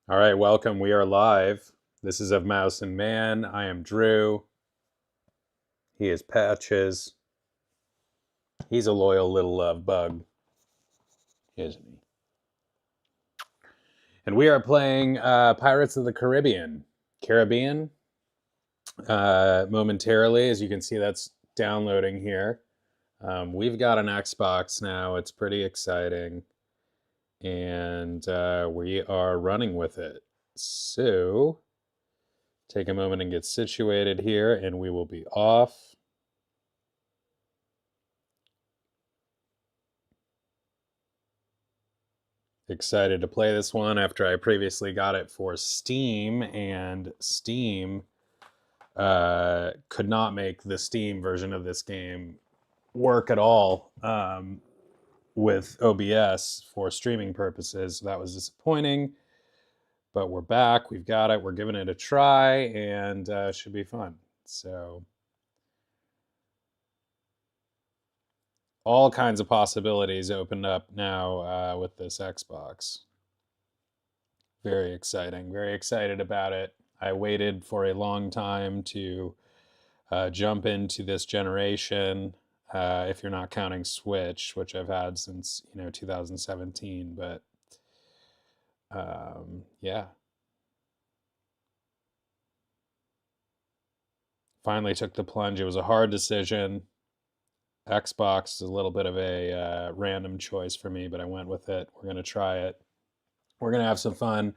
All right, welcome. We are live. This is Of Mouse and Man. I am Drew. He is Patches. He's a loyal little love bug, isn't he? And we are playing Pirates of the Caribbean. Momentarily, as you can see, that's downloading here. We've got an Xbox now. It's pretty exciting, and we are running with it. So, take a moment and get situated here, and we will be off. Excited to play this one after I previously got it for Steam, and Steam could not make the Steam version of this game work at all with OBS for streaming purposes. That was disappointing, but we're back. We've got it. We're giving it a try, and should be fun. So all kinds of possibilities opened up now with this Xbox. Very exciting. Very excited about it. I waited for a long time to jump into this generation. If you're not counting Switch, which I've had since 2017, but yeah, finally took the plunge. It was a hard decision. Xbox is a little bit of a random choice for me, but I went with it. We're gonna try it. We're gonna have some fun.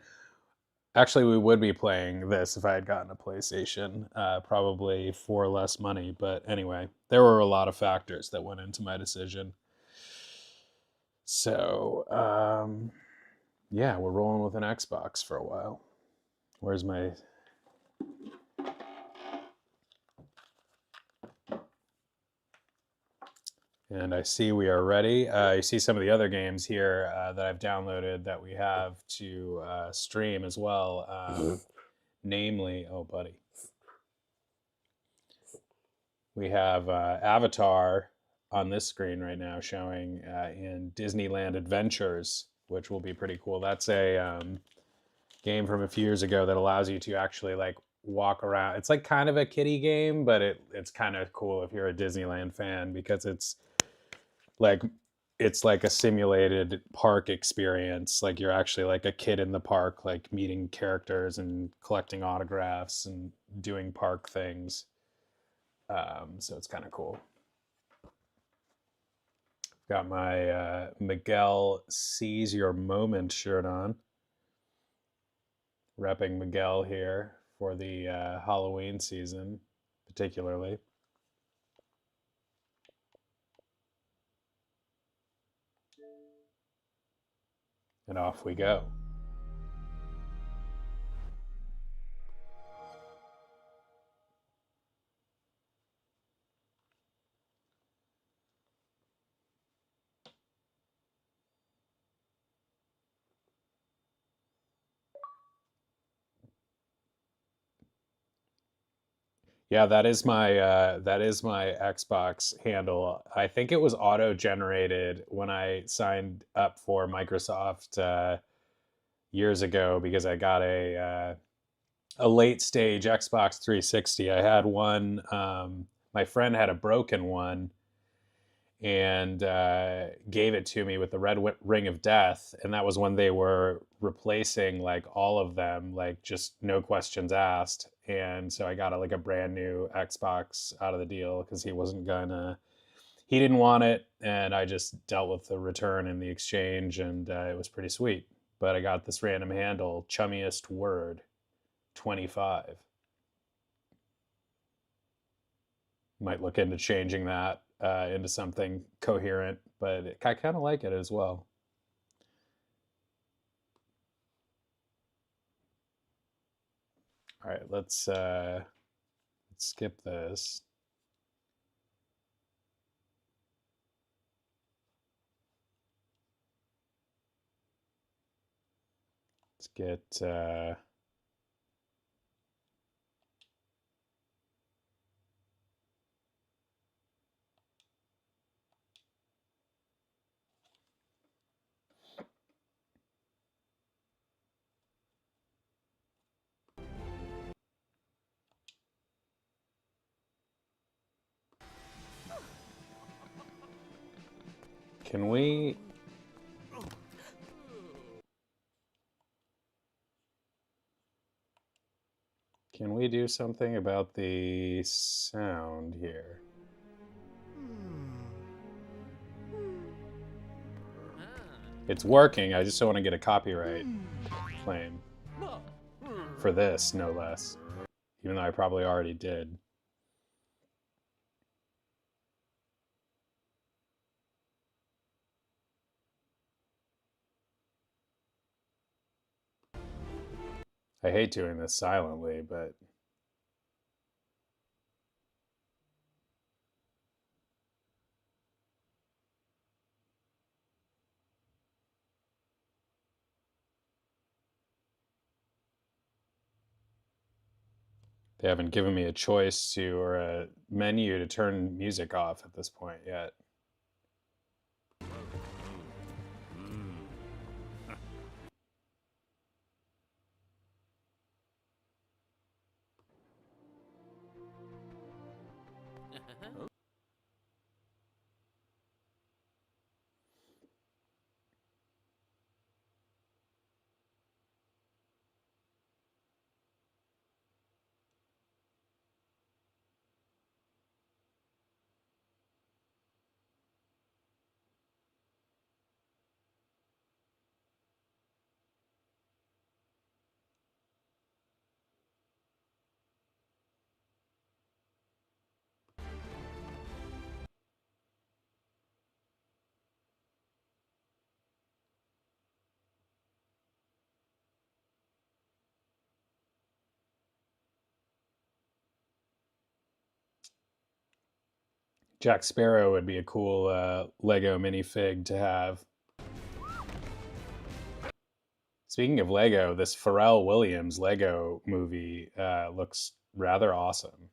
Actually, we would be playing this if I had gotten a PlayStation, probably for less money. But anyway, there were a lot of factors that went into my decision. So, yeah, we're rolling with an Xbox for a while. Where's my... And I see we are ready. You see some of the other games here that I've downloaded that we have to stream as well. Namely, oh, buddy. We have Avatar on this screen right now showing in Disneyland Adventures, which will be pretty cool. That's a game from a few years ago that allows you to actually like walk around. It's like kind of a kiddie game, but it's kind of cool if you're a Disneyland fan because like it's like a simulated park experience. Like you're actually like a kid in the park, like meeting characters and collecting autographs and doing park things. So it's kind of cool. Got my Miguel Seize Your Moment shirt on. Repping Miguel here for the Halloween season, particularly. And off we go. Yeah, that is my Xbox handle. I think it was auto generated when I signed up for Microsoft years ago because I got a late stage Xbox 360. I had one. My friend had a broken one and gave it to me with the red ring of death, and that was when they were replacing like all of them, like just no questions asked. And so I got like a brand new Xbox out of the deal because he didn't want it, and I just dealt with the return and the exchange, and it was pretty sweet. But I got this random handle, chummiest word 25. Might look into changing that into something coherent, but I kind of like it as well. All right, let's skip this. Let's get Can we... Can we do something about the sound here? It's working, I just don't want to get a copyright claim. For this, no less. Even though I probably already did. I hate doing this silently, but... They haven't given me a choice to, or a menu to turn music off at this point yet. Jack Sparrow would be a cool Lego minifig to have. Speaking of Lego, this Pharrell Williams Lego movie looks rather awesome.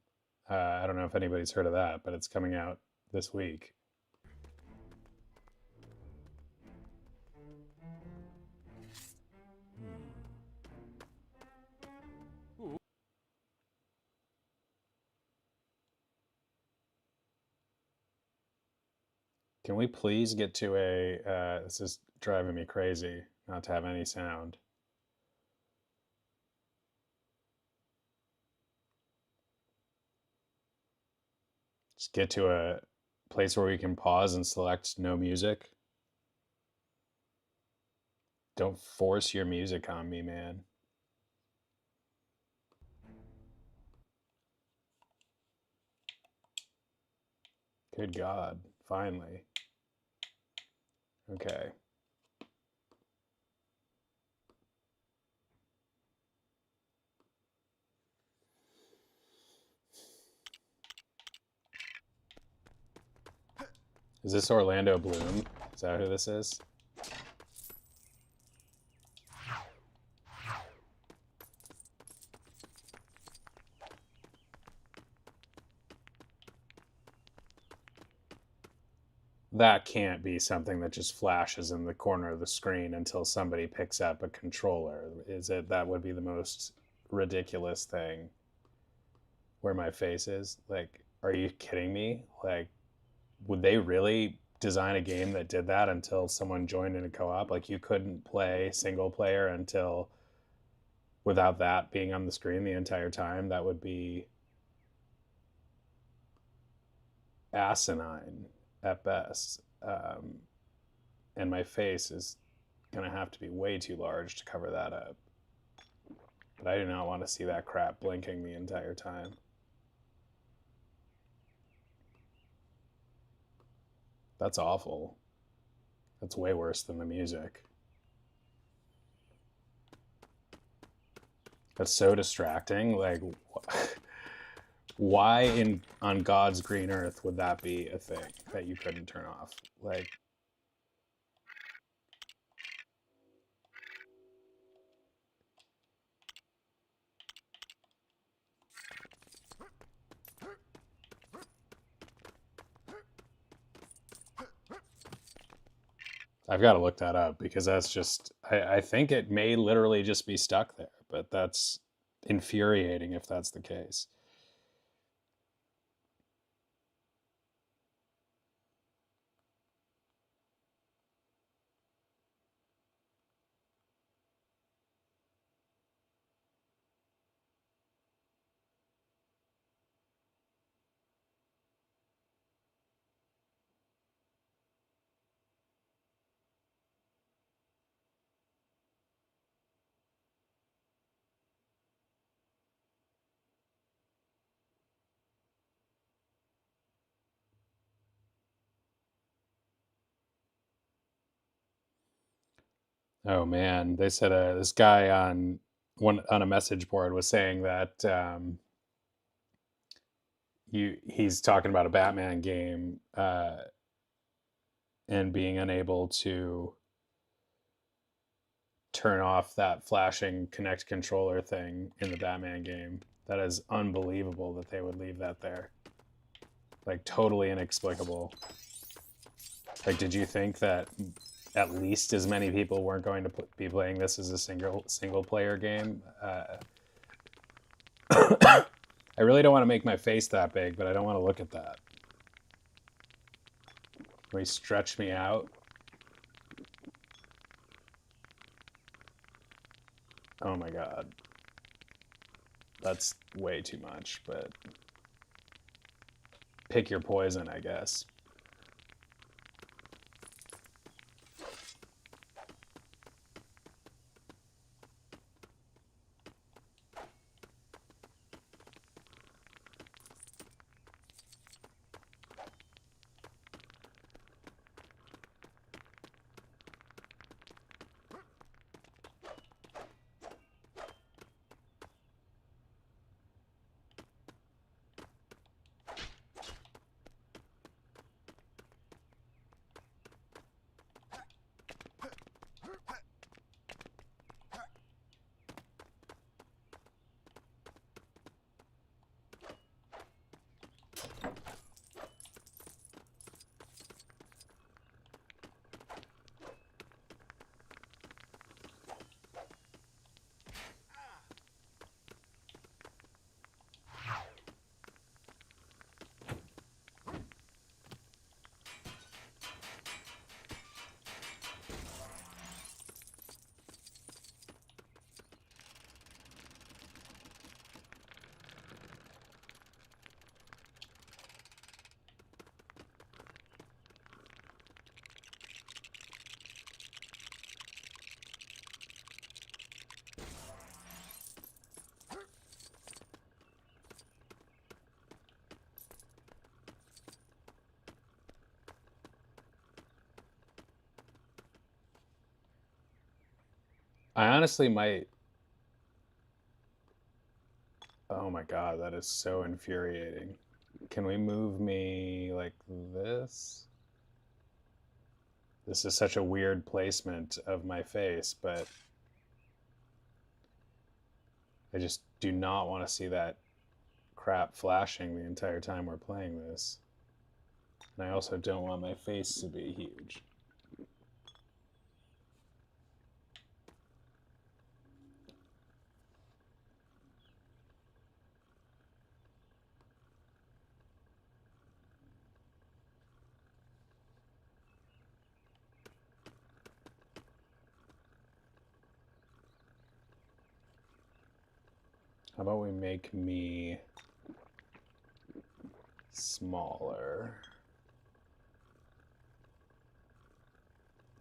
I don't know if anybody's heard of that, but it's coming out this week. Can we please get to a... this is driving me crazy not to have any sound. Just get to a place where we can pause and select no music. Don't force your music on me, man. Good God, finally. Okay. Is this Orlando Bloom? Is that who this is? That can't be something that just flashes in the corner of the screen until somebody picks up a controller. Is it? That would be the most ridiculous thing. Where my face is? Like, are you kidding me? Like, would they really design a game that did that until someone joined in a co-op? Like, you couldn't play single player until without that being on the screen the entire time? That would be asinine at best. And my face is going to have to be way too large to cover that up. But I do not want to see that crap blinking the entire time. That's awful. That's way worse than the music. That's so distracting. Like, why on God's green earth would that be a thing that you couldn't turn off? Like, I've got to look that up because that's just, I think it may literally just be stuck there, but that's infuriating if that's the case. Oh man, they said this guy on a message board was saying that he's talking about a Batman game and being unable to turn off that flashing Kinect controller thing in the Batman game. That is unbelievable that they would leave that there. Like, totally inexplicable. Like, did you think that at least as many people weren't going to be playing this as a single player game? I really don't want to make my face that big, but I don't want to look at that. Can we stretch me out? Oh my god. That's way too much, but pick your poison, I guess. I honestly might... Oh my god, that is so infuriating. Can we move me like this? This is such a weird placement of my face, but I just do not want to see that crap flashing the entire time we're playing this. And I also don't want my face to be huge. How about we make me smaller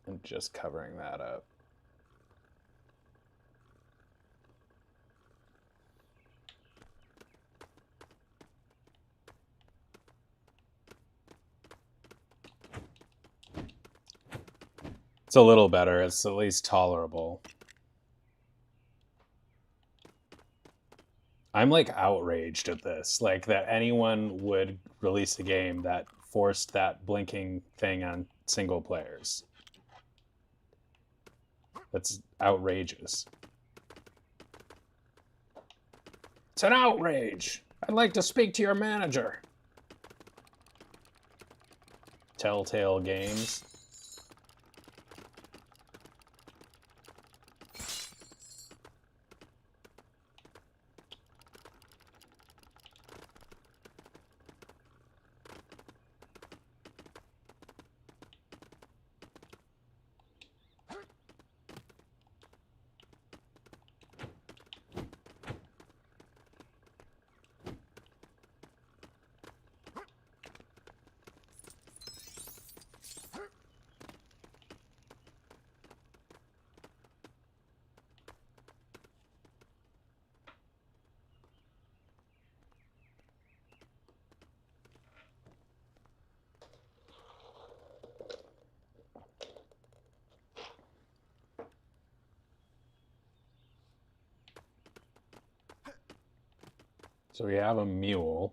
and just covering that up. It's a little better. It's at least tolerable. I'm like outraged at this, like that anyone would release a game that forced that blinking thing on single players. That's outrageous. It's an outrage. I'd like to speak to your manager. Telltale Games. So we have a mule,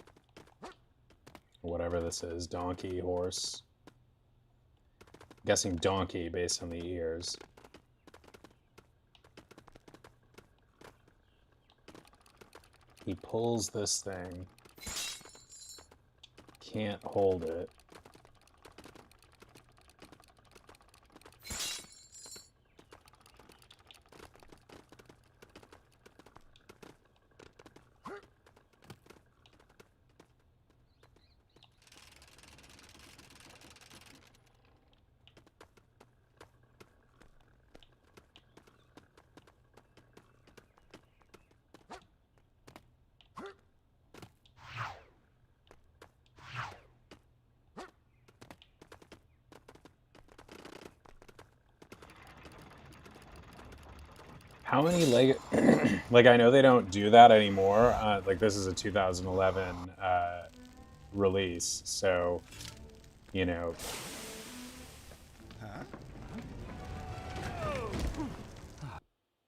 or whatever this is, donkey, horse. I'm guessing donkey based on the ears. He pulls this thing. Can't hold it. How many Lego? Like, I know they don't do that anymore. Like, this is a 2011 release, so you know.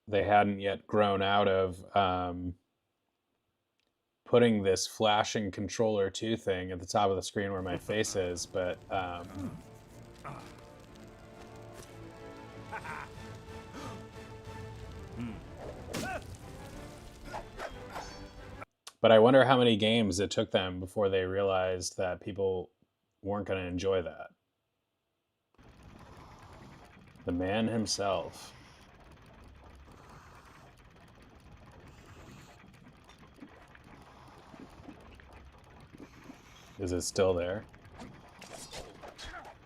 They hadn't yet grown out of putting this flashing controller 2 thing at the top of the screen where my face is, but I wonder how many games it took them before they realized that people weren't going to enjoy that. The man himself. Is it still there?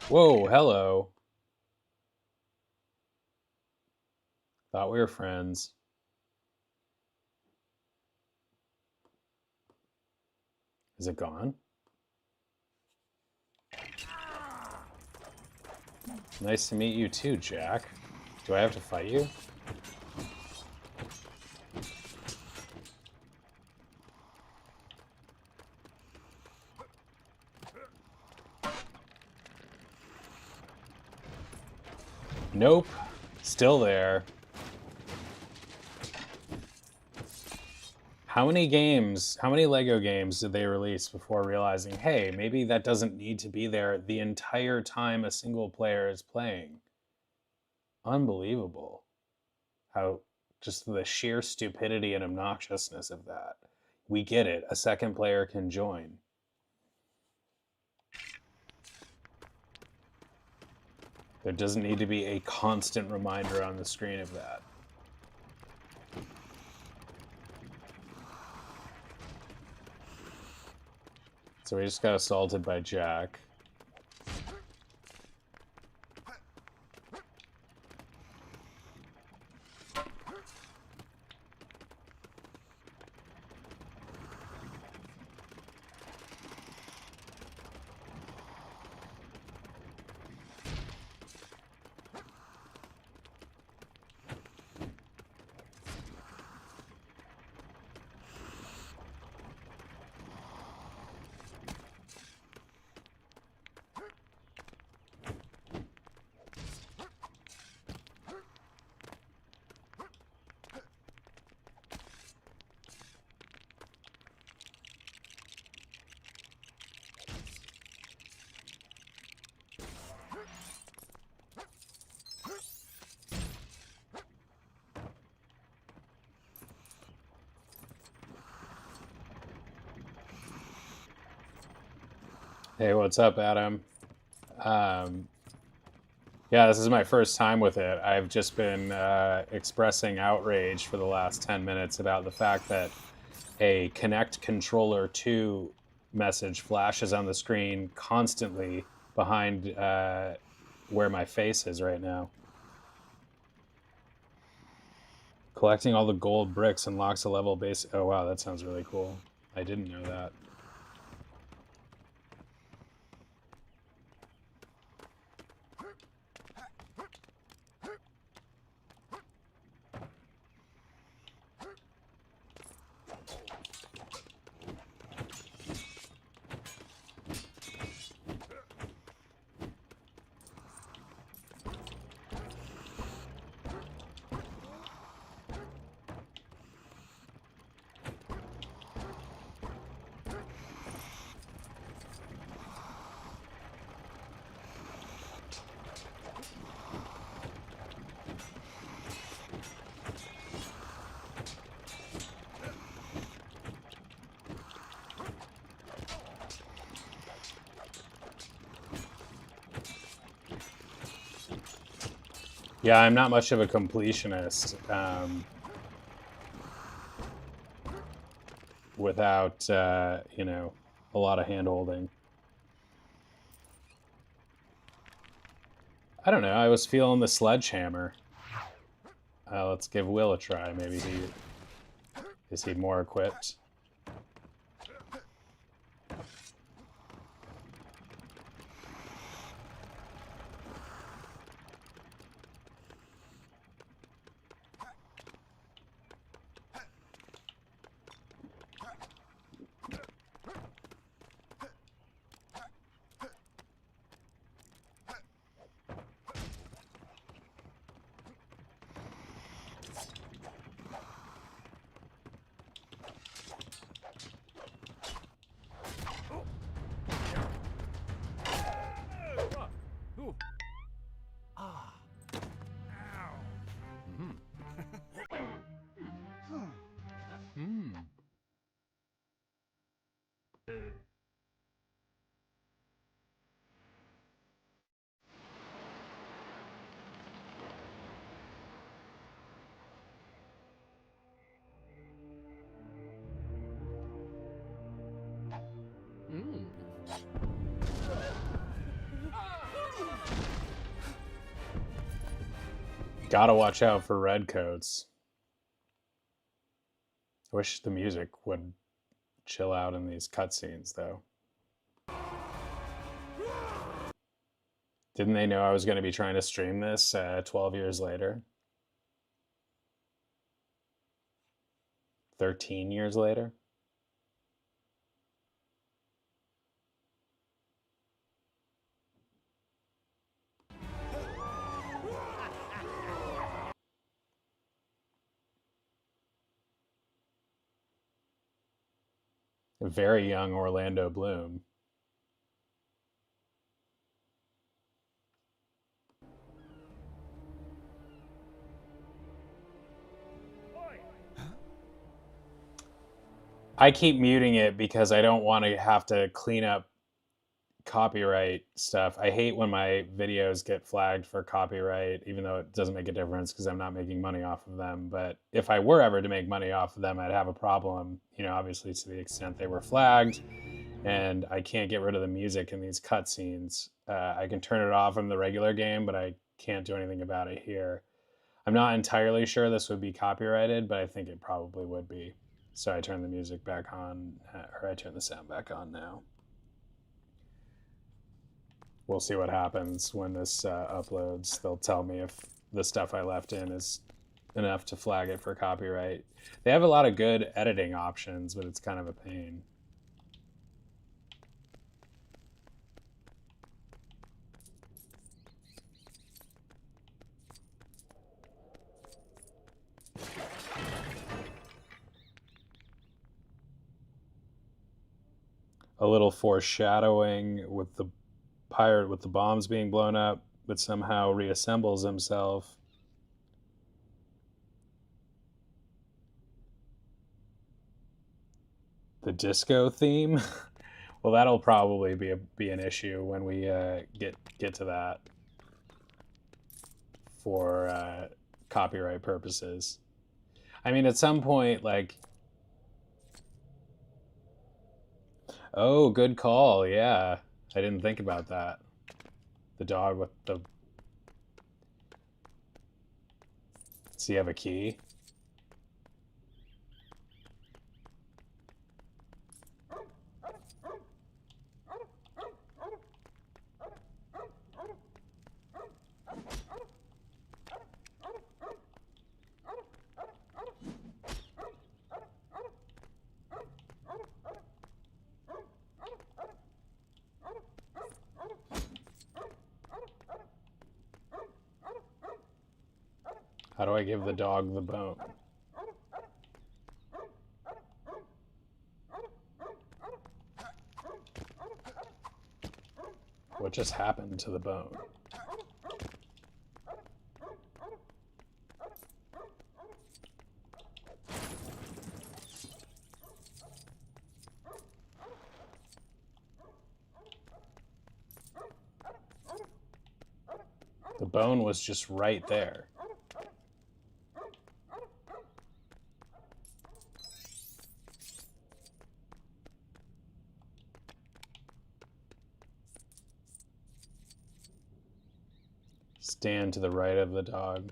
Whoa, hello. Thought we were friends. Is it gone? Nice to meet you too, Jack. Do I have to fight you? Nope. Still there. How many games, how many Lego games did they release before realizing, hey, maybe that doesn't need to be there the entire time a single player is playing? Unbelievable. How just the sheer stupidity and obnoxiousness of that. We get it. A second player can join. There doesn't need to be a constant reminder on the screen of that. So we just got assaulted by Jack. Hey, what's up, Adam? Yeah, this is my first time with it. I've just been expressing outrage for the last 10 minutes about the fact that a Connect Controller 2 message flashes on the screen constantly behind where my face is right now. Collecting all the gold bricks unlocks a level base. Oh, wow, that sounds really cool. I didn't know that. Yeah, I'm not much of a completionist. Without, you know, a lot of hand-holding. I don't know, I was feeling the sledgehammer. Let's give Will a try. Maybe is he more equipped? Gotta watch out for redcoats. I wish the music would chill out in these cutscenes, though. Didn't they know I was going to be trying to stream this 12 years later? 13 years later? A very young Orlando Bloom. I keep muting it because I don't want to have to clean up copyright stuff. I hate when my videos get flagged for copyright, even though it doesn't make a difference because I'm not making money off of them. But if I were ever to make money off of them, I'd have a problem, you know, obviously to the extent they were flagged. And I can't get rid of the music in these cutscenes. I can turn it off in the regular game, but I can't do anything about it here. I'm not entirely sure this would be copyrighted, but I think it probably would be. So I turn the music back on, or I turn the sound back on now. We'll see what happens when this uploads. They'll tell me if the stuff I left in is enough to flag it for copyright. They have a lot of good editing options, but it's kind of a pain. A little foreshadowing with the pirate with the bombs being blown up, but somehow reassembles himself. The disco theme? Well, that'll probably be an issue when we get to that for copyright purposes. I mean, at some point, like, oh, good call. Yeah, I didn't think about that. The dog with the. Does he have a key? How do I give the dog the bone? What just happened to the bone? The bone was just right there. Stand to the right of the dog.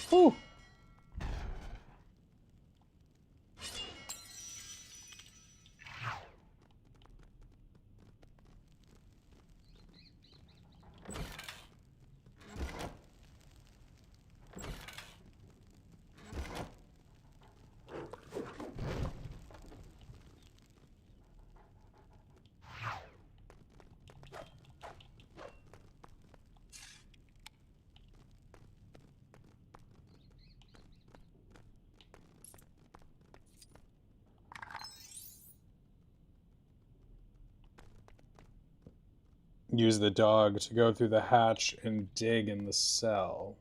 Whew. Use the dog to go through the hatch and dig in the cell.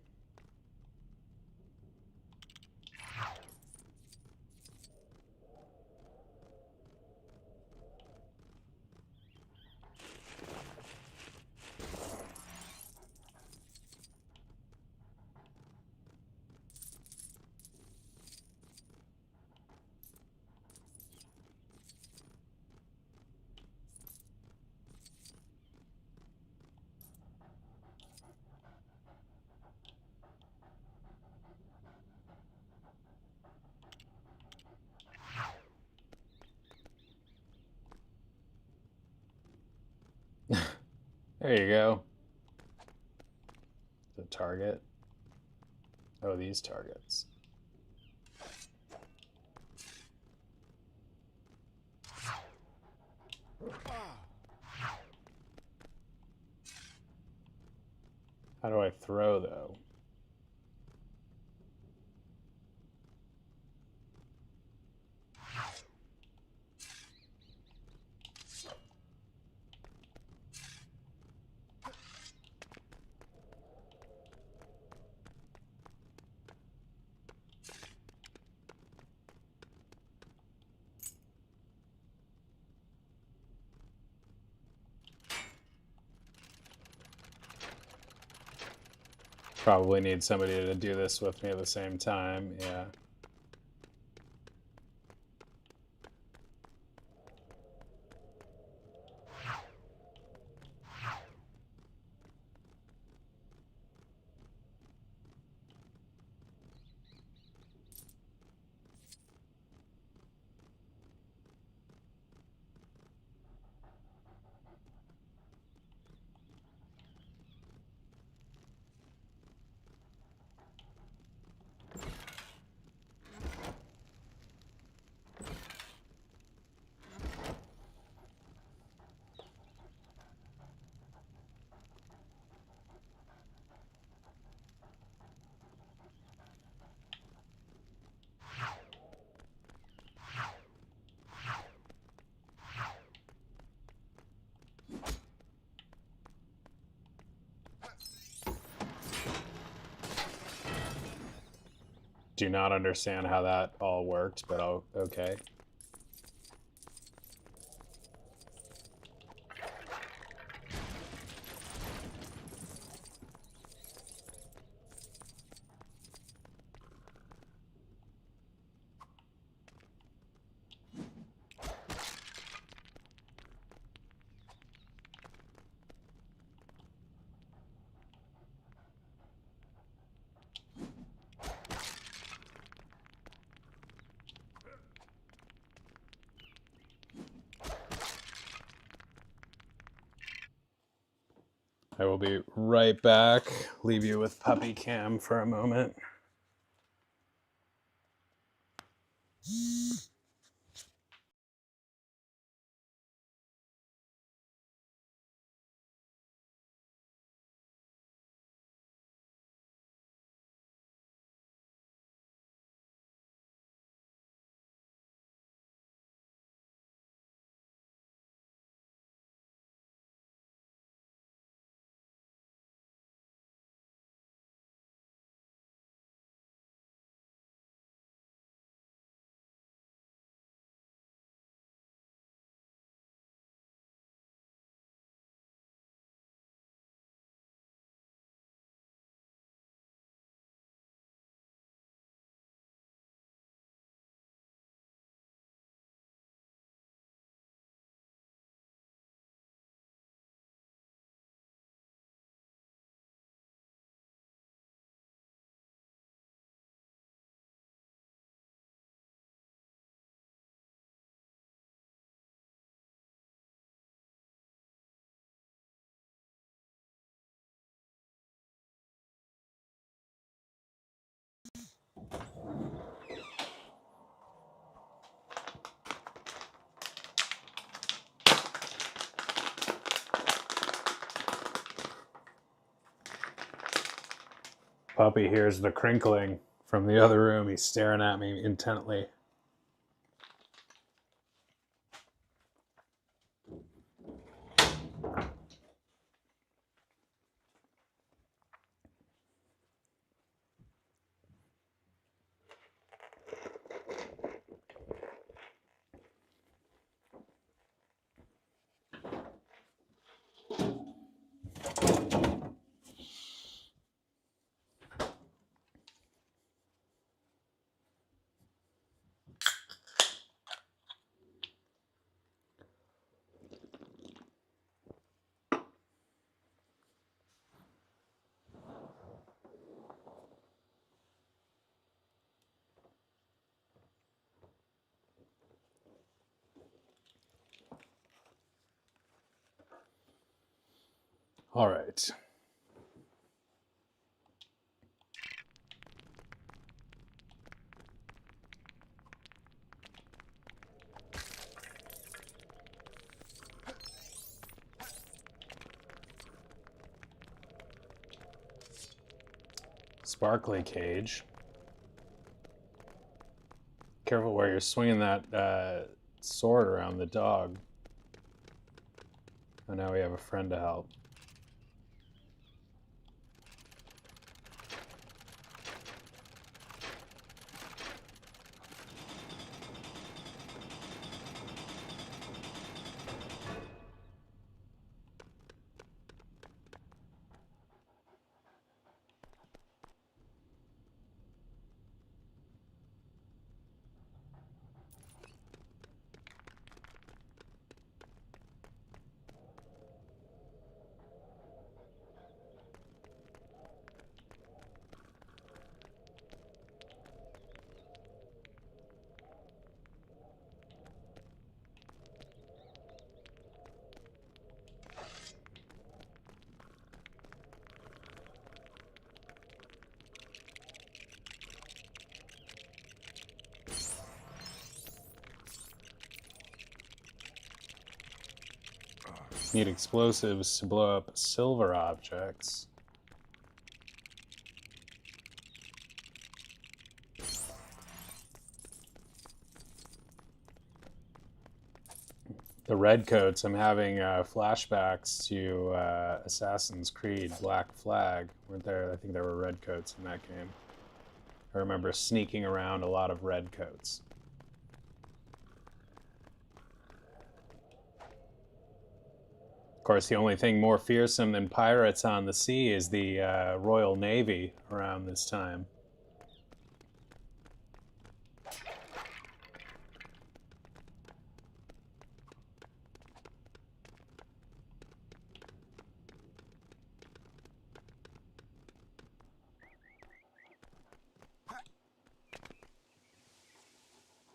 There you go. The target. Oh, these targets. How do I throw, though? Probably need somebody to do this with me at the same time, yeah. Do not understand how that all worked, but okay. I will be right back. Leave you with Puppy Cam for a moment. Puppy hears the crinkling from the other room. He's staring at me intently. All right. Sparkly cage. Careful where you're swinging that sword around the dog. Oh, now we have a friend to help. Need explosives to blow up silver objects. The redcoats, I'm having flashbacks to Assassin's Creed Black Flag. Weren't there? I think there were redcoats in that game. I remember sneaking around a lot of redcoats. Of course, the only thing more fearsome than pirates on the sea is the Royal Navy around this time.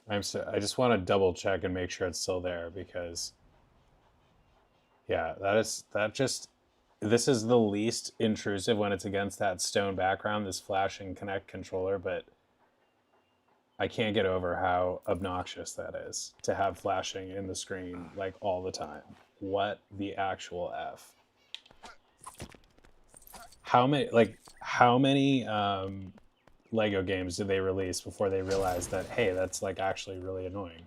I just want to double check and make sure it's still there because, yeah, this is the least intrusive when it's against that stone background, this flashing Kinect controller, but I can't get over how obnoxious that is to have flashing in the screen like all the time. What the actual F? How many Lego games did they release before they realized that, hey, that's like actually really annoying?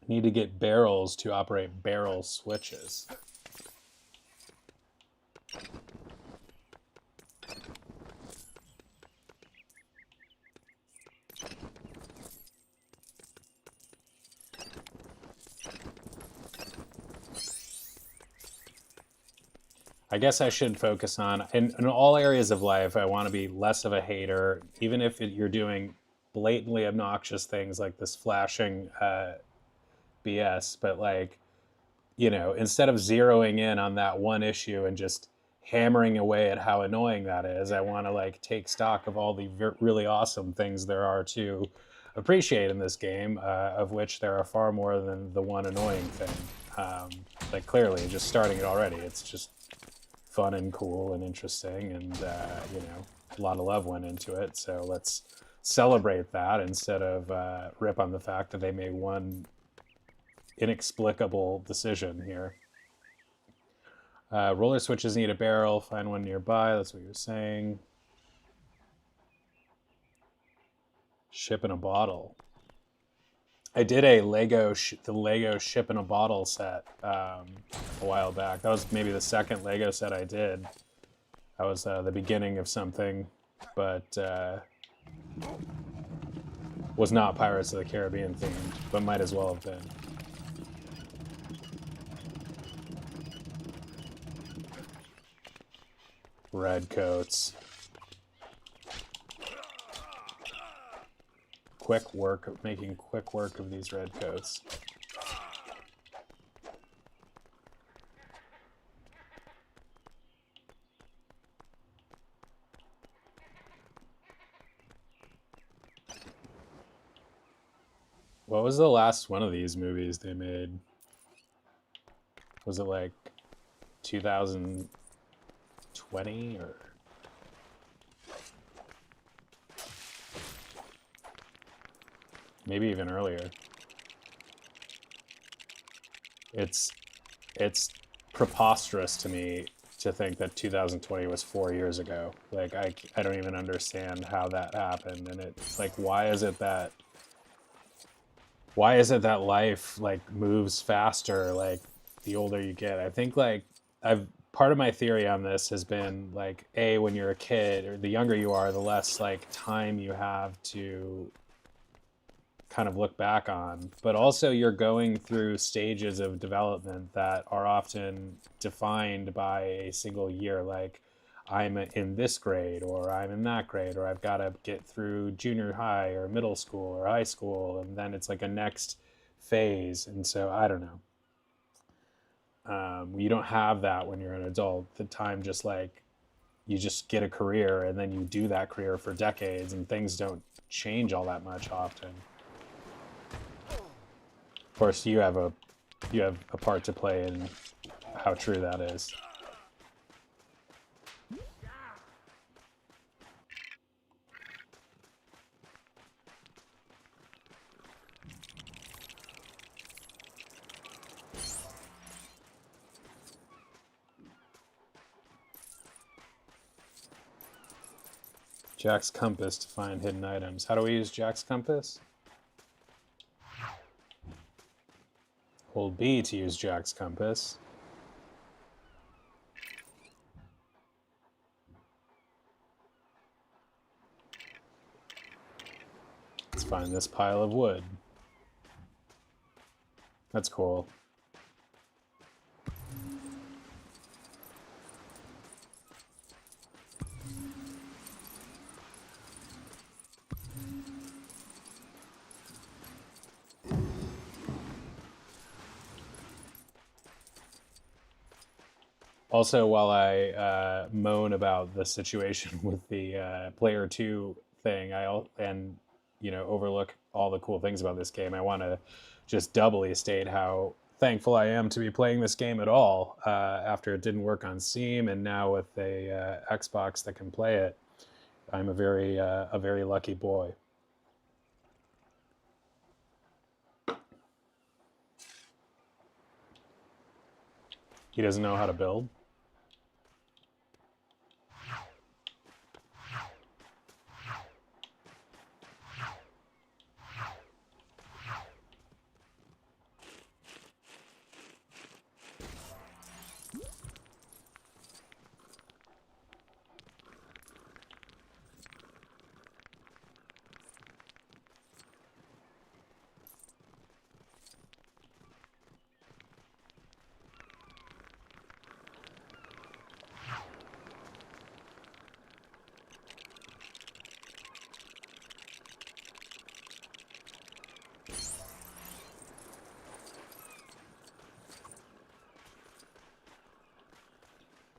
Need to get barrels to operate barrel switches. I guess I should focus on, in all areas of life, I want to be less of a hater, even if you're doing blatantly obnoxious things like this flashing BS, but like, instead of zeroing in on that one issue and just hammering away at how annoying that is, I want to like take stock of all the really awesome things there are to appreciate in this game, of which there are far more than the one annoying thing. Like clearly, just starting it already, it's just fun and cool and interesting, and a lot of love went into it. So let's celebrate that instead of rip on the fact that they made one inexplicable decision here. Roller switches need a barrel. Find one nearby. That's what you're saying. Ship in a bottle. I did a the Lego ship in a bottle set a while back. That was maybe the second Lego set I did. That was the beginning of something, but was not Pirates of the Caribbean themed, but might as well have been. Red coats. Making quick work of these red coats. What was the last one of these movies they made? Was it like 2020 or? Maybe even earlier. It's preposterous to me to think that 2020 was 4 years ago. Like I don't even understand how that happened, and it's like why is it that life like moves faster like the older you get? I think like part of my theory on this has been like when you're a kid or the younger you are, the less like time you have to kind of look back on, but also you're going through stages of development that are often defined by a single year, like I'm in this grade or I'm in that grade or I've got to get through junior high or middle school or high school, and then it's like a next phase. And so I don't know, you don't have that when you're an adult. The time just like you just get a career and then you do that career for decades and things don't change all that much often. Of course, you have a part to play in how true that is. Jack's compass to find hidden items. How do we use Jack's compass? Hold B to use Jack's compass. Let's find this pile of wood. That's cool. Also, while I moan about the situation with the player 2 thing, and overlook all the cool things about this game, I want to just doubly state how thankful I am to be playing this game at all after it didn't work on Steam, and now with a Xbox that can play it. I'm a very lucky boy. He doesn't know how to build.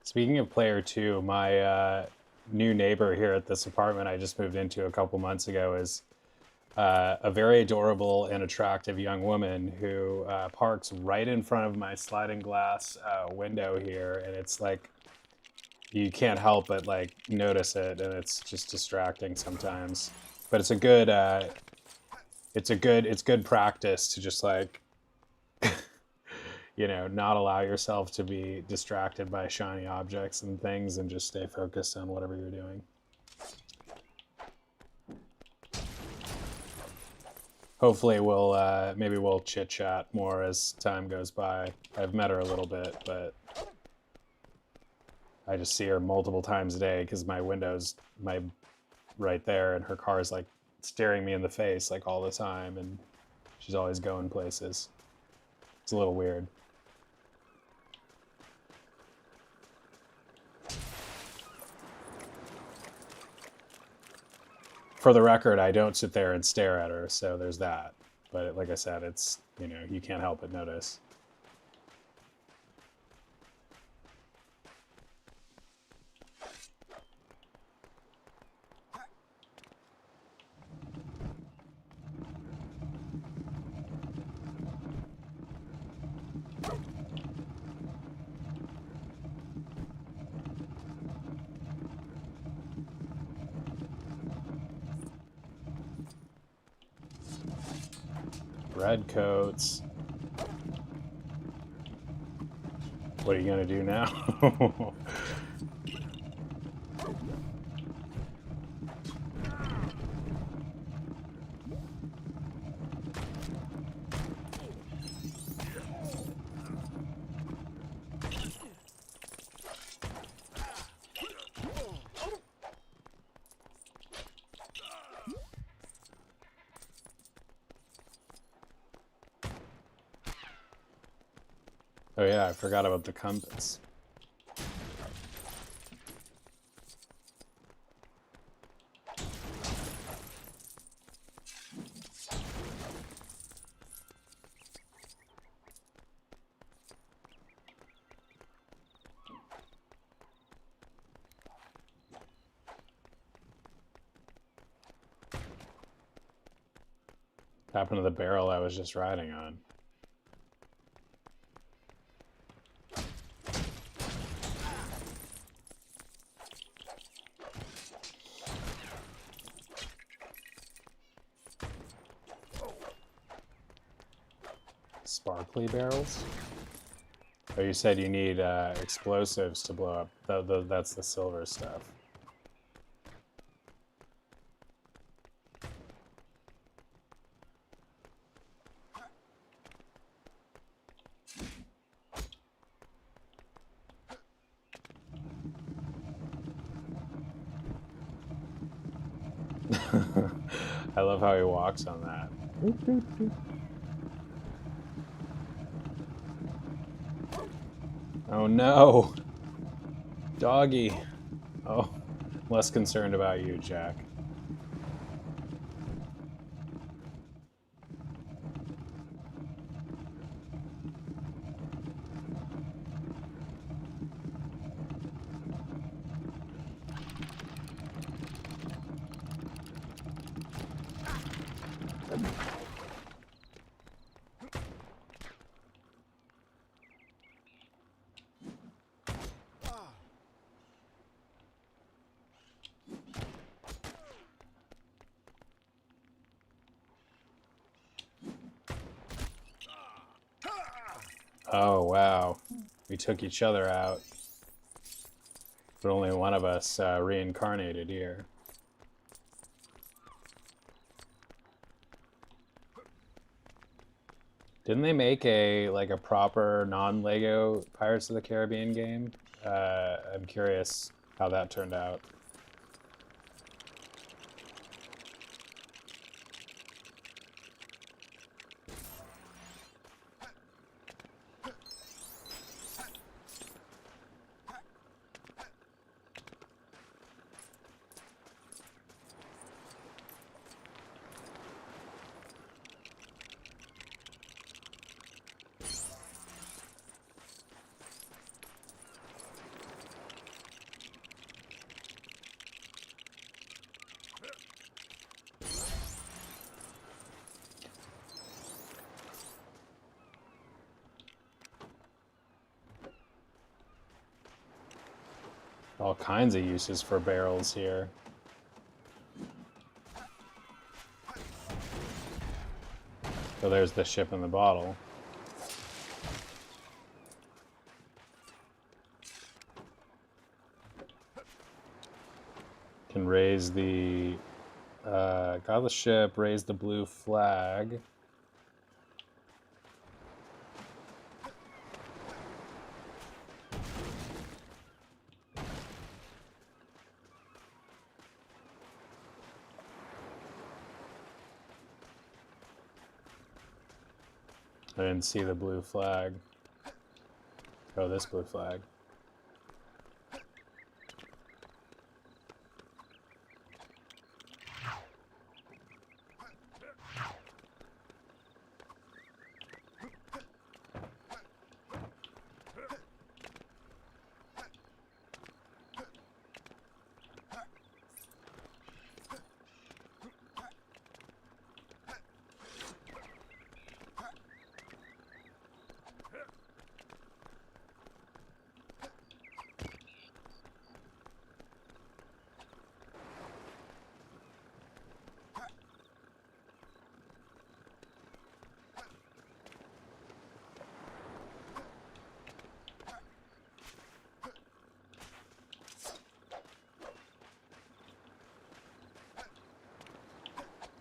Speaking of player 2, my new neighbor here at this apartment I just moved into a couple months ago is a very adorable and attractive young woman who parks right in front of my sliding glass window here, and it's like you can't help but like notice it, and it's just distracting sometimes. But it's good practice to just like you know, not allow yourself to be distracted by shiny objects and things and just stay focused on whatever you're doing. Hopefully maybe we'll chit chat more as time goes by. I've met her a little bit, but I just see her multiple times a day because my window's right there, and her car's like staring me in the face like all the time, and she's always going places. It's a little weird. For the record, I don't sit there and stare at her, so there's that. But like I said, it's, you know, you can't help but notice. Red coats. What are you gonna do now? Oh yeah, I forgot about the compass. What happened to the barrel I was just riding on? Sparkly barrels? Oh, you said you need explosives to blow up. That's the silver stuff. I love how he walks on that. Oh no! Doggy! Oh, I'm less concerned about you, Jack. Oh, wow. We took each other out. But only one of us reincarnated here. Didn't they make a proper non-Lego Pirates of the Caribbean game? I'm curious how that turned out. All kinds of uses for barrels here. So there's the ship in the bottle. Can raise the... got the ship, raise the blue flag. I didn't see the blue flag. Oh, this blue flag.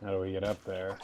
How do we get up there?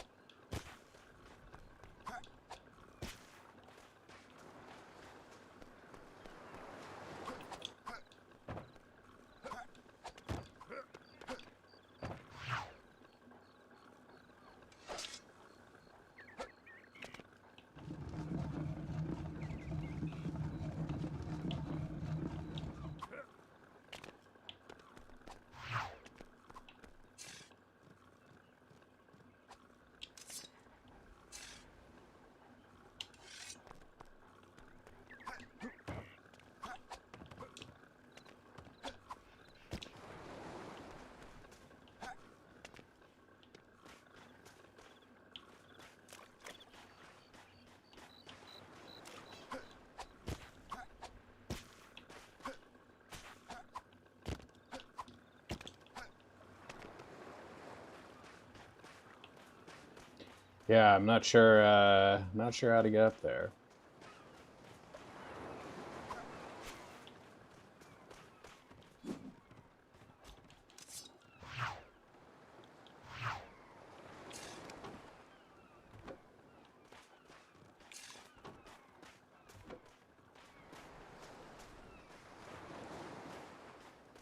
Yeah, I'm not sure how to get up there.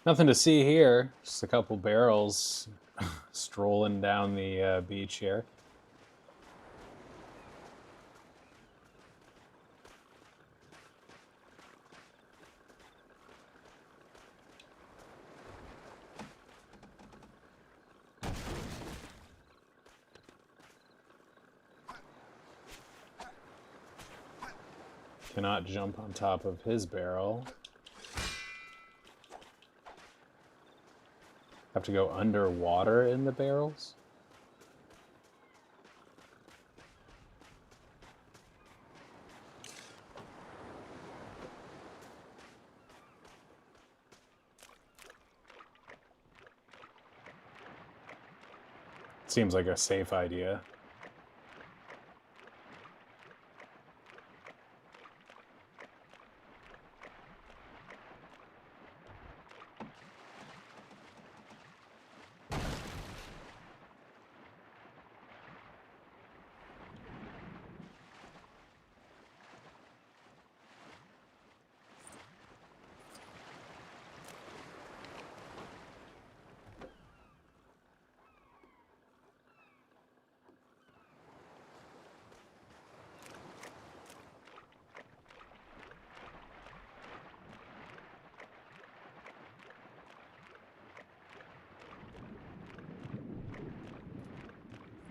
Nothing to see here. Just a couple barrels strolling down the beach here. Cannot jump on top of his barrel. Have to go underwater in the barrels? Seems like a safe idea.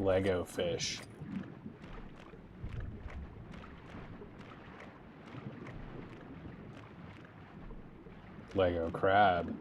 Lego fish. Lego crab.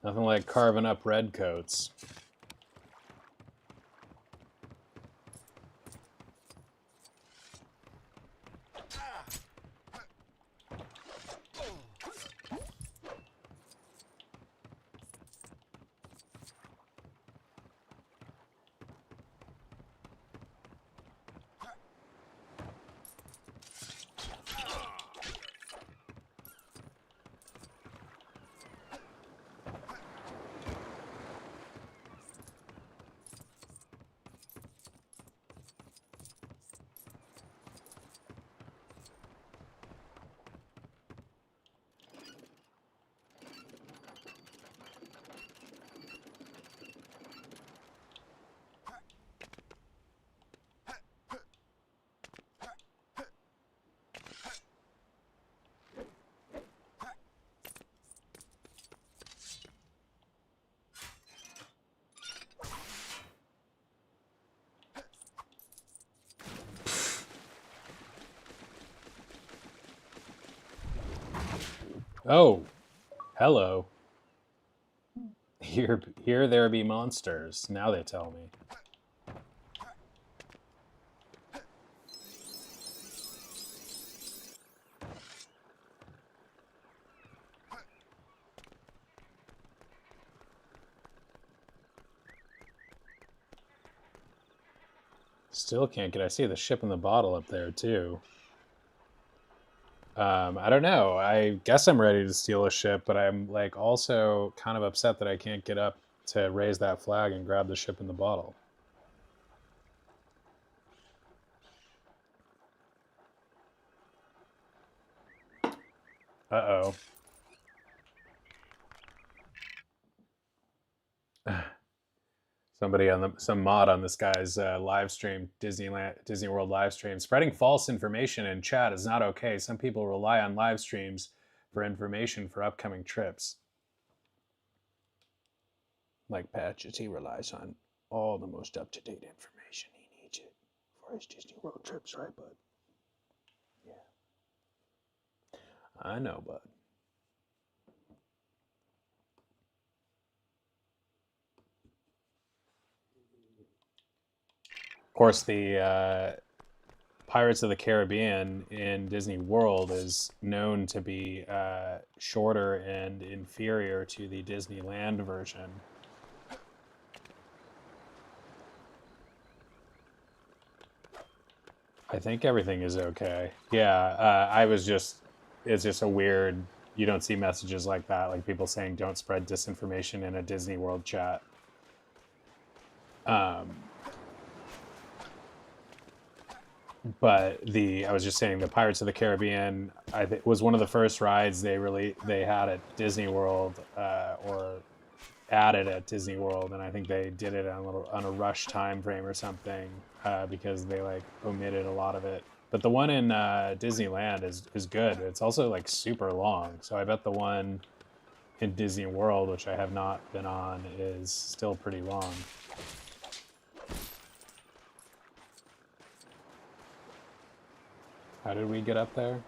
Nothing like carving up redcoats. Oh, hello. Here there be monsters. Now they tell me. Still can't get. I see the ship in the bottle up there too. I don't know. I guess I'm ready to steal a ship, but I'm like also kind of upset that I can't get up to raise that flag and grab the ship in the bottle. Uh-oh. Somebody on some mod on this guy's live stream, Disney World live stream, spreading false information in chat is not okay. Some people rely on live streams for information for upcoming trips. Like Patches, he relies on all the most up-to-date information. He needs it for his Disney World trips, right, bud? Yeah. I know, bud. Of course, the Pirates of the Caribbean in Disney World is known to be shorter and inferior to the Disneyland version. I think everything is okay. Yeah, I was just, it's just a weird, you don't see messages like that, like people saying don't spread disinformation in a Disney World chat. But I was just saying the Pirates of the Caribbean, was one of the first rides they had at Disney World, or added at Disney World, and I think they did it on a rush time frame or something, because they like omitted a lot of it. But the one in Disneyland is good. It's also like super long, so I bet the one in Disney World, which I have not been on, is still pretty long. How did we get up there?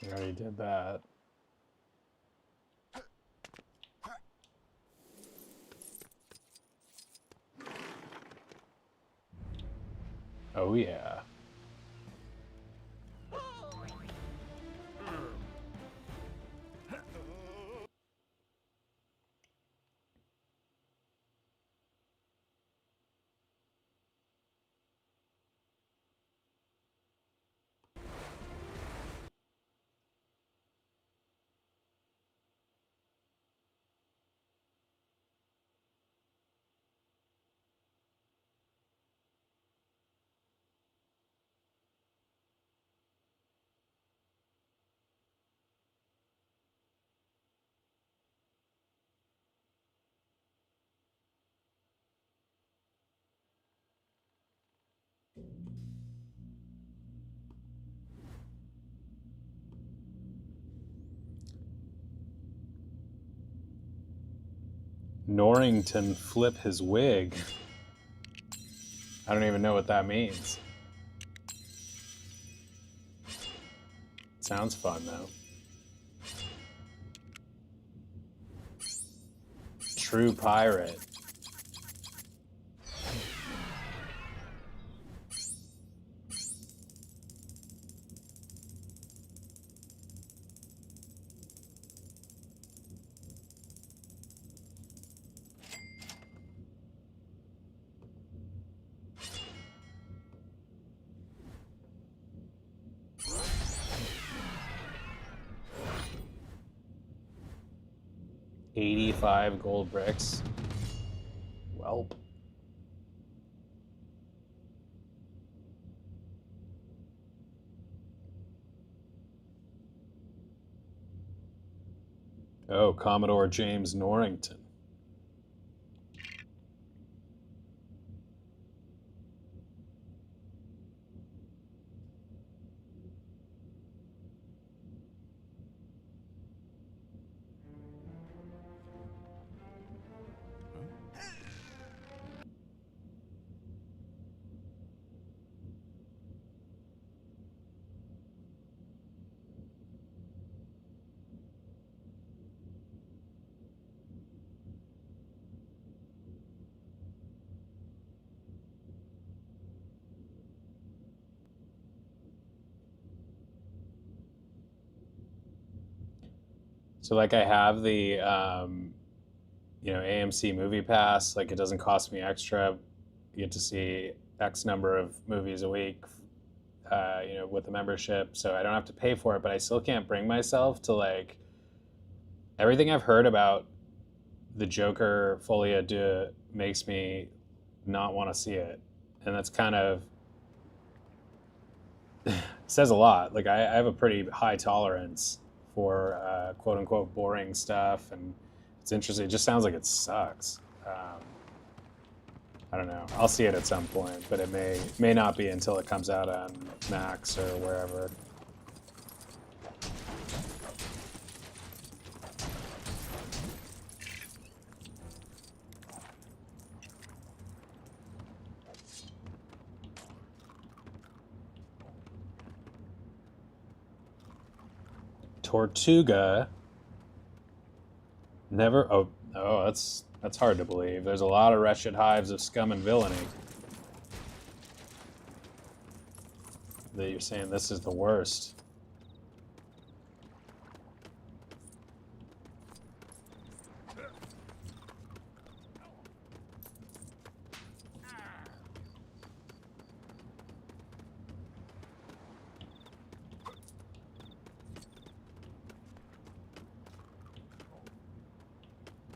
We already did that. Oh yeah. Norrington flip his wig. I don't even know what that means. Sounds fun, though. True pirate. $85 gold bricks. Welp. Oh, Commodore James Norrington. So like I have the AMC Movie Pass. Like it doesn't cost me extra. You get to see X number of movies a week, with the membership. So I don't have to pay for it, but I still can't bring myself to like everything I've heard about the Joker Folie à Deux makes me not want to see it, and that's kind of says a lot. Like I have a pretty high tolerance for quote unquote boring stuff, and it's interesting. It just sounds like it sucks. I don't know. I'll see it at some point, but it may not be until it comes out on Max or wherever. Tortuga. Never. Oh, that's hard to believe. There's a lot of wretched hives of scum and villainy. That you're saying this is the worst.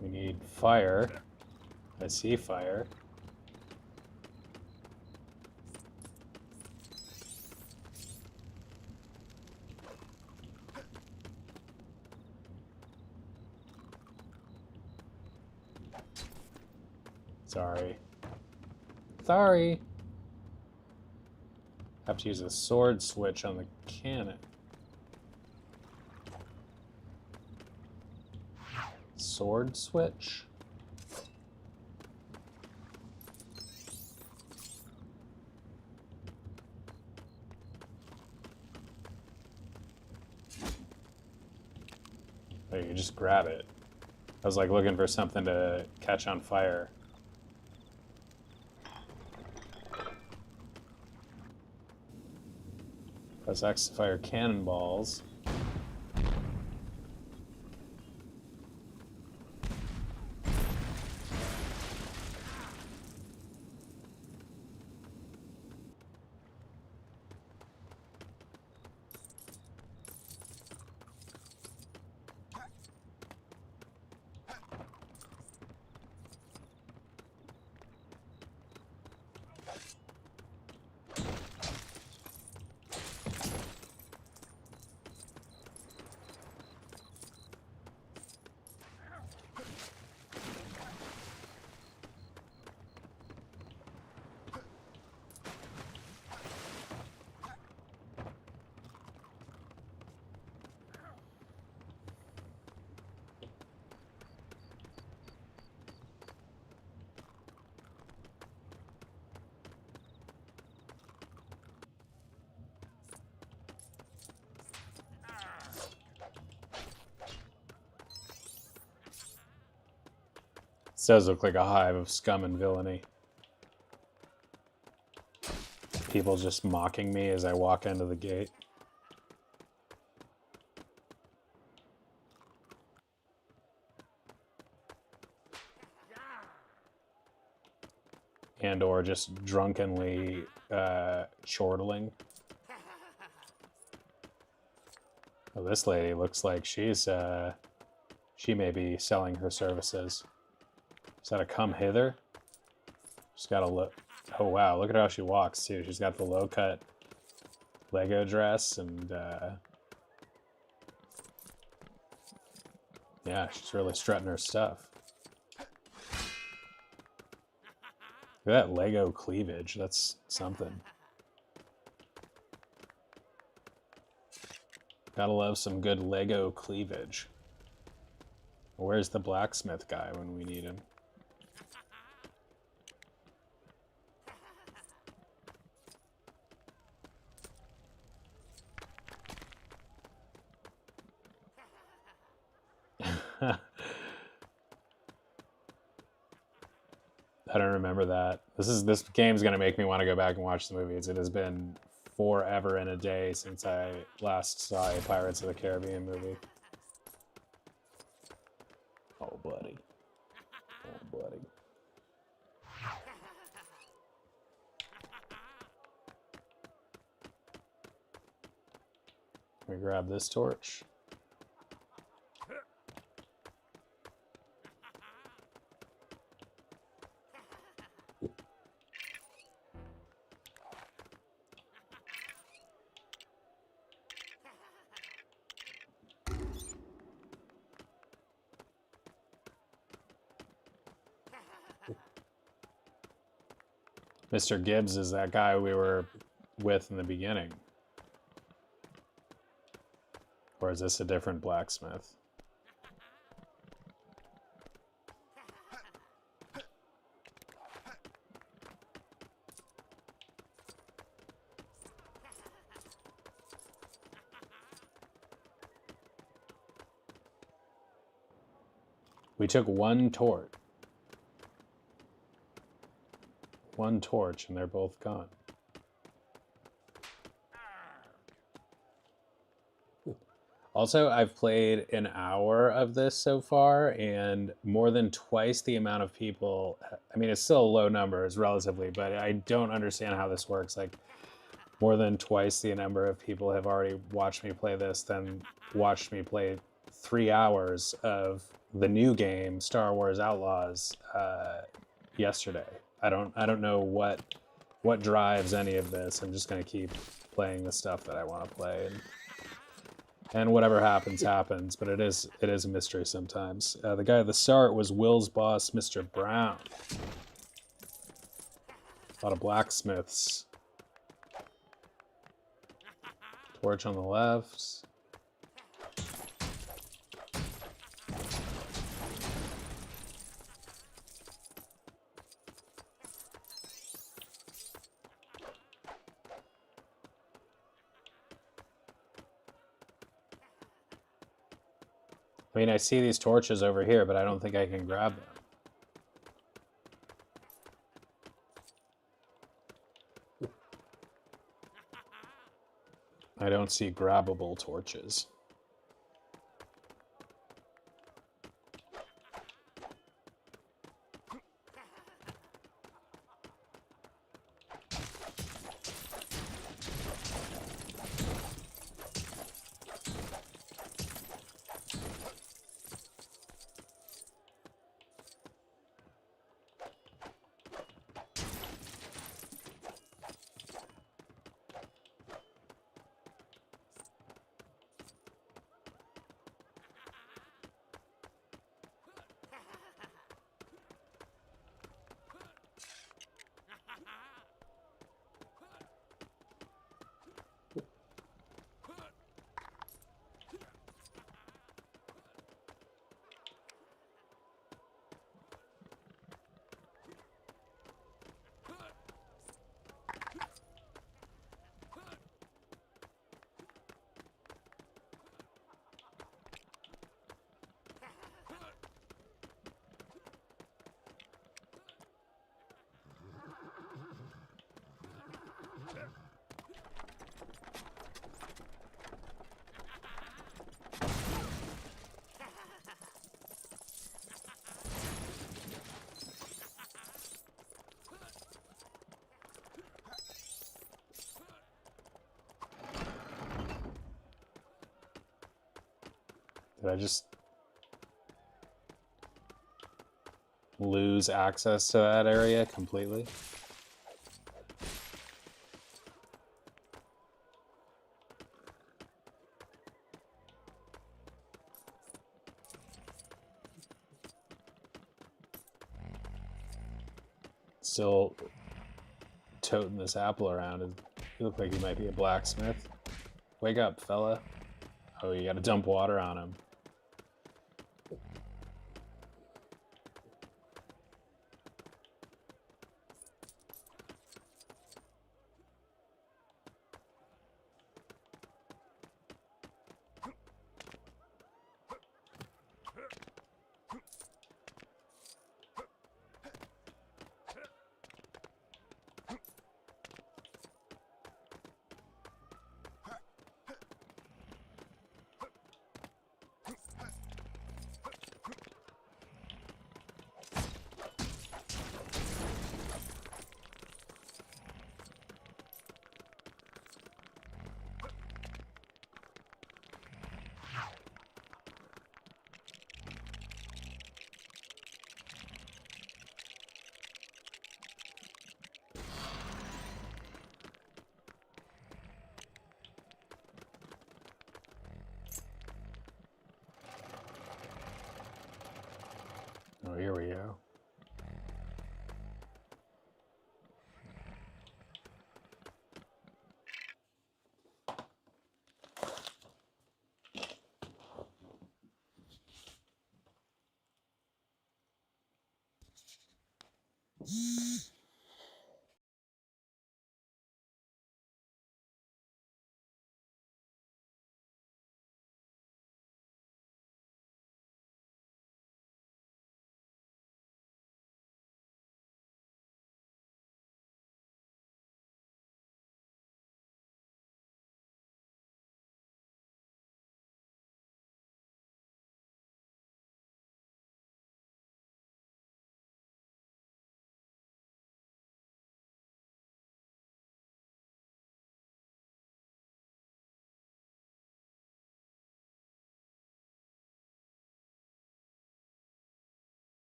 We need fire. I see fire. Sorry. Sorry. Have to use a sword switch on the cannon. Sword switch? Oh, you just grab it. I was like looking for something to catch on fire. Press X to fire cannonballs. This does look like a hive of scum and villainy. People just mocking me as I walk into the gate. And or just drunkenly chortling. Oh, this lady looks like she's she may be selling her services. Is that a come hither? She's got a look. Oh wow, look at how she walks too. She's got the low cut Lego dress and yeah, she's really strutting her stuff. Look at that Lego cleavage. That's something. Gotta love some good Lego cleavage. Where's the blacksmith guy when we need him? I don't remember that. This game's gonna make me want to go back and watch the movies. It has been forever and a day since I last saw a Pirates of the Caribbean movie. Oh, buddy. Oh, buddy. Let me grab this torch. Mr. Gibbs is that guy we were with in the beginning. Or is this a different blacksmith? We took one torch. One torch and they're both gone. Also, I've played an hour of this so far, and more than twice the amount of people. I mean, it's still a low number, it's relatively, but I don't understand how this works. Like, more than twice the number of people have already watched me play this than watched me play 3 hours of the new game, Star Wars Outlaws, yesterday. I don't know what drives any of this. I'm just gonna keep playing the stuff that I want to play. And whatever happens, happens. But it is a mystery sometimes. The guy at the start was Will's boss, Mr. Brown. A lot of blacksmiths. Torch on the left. I mean, I see these torches over here, but I don't think I can grab them. I don't see grabbable torches. Did I just lose access to that area completely? Still toting this apple around. You look like you might be a blacksmith. Wake up, fella. Oh, you gotta dump water on him. Oh, here we go.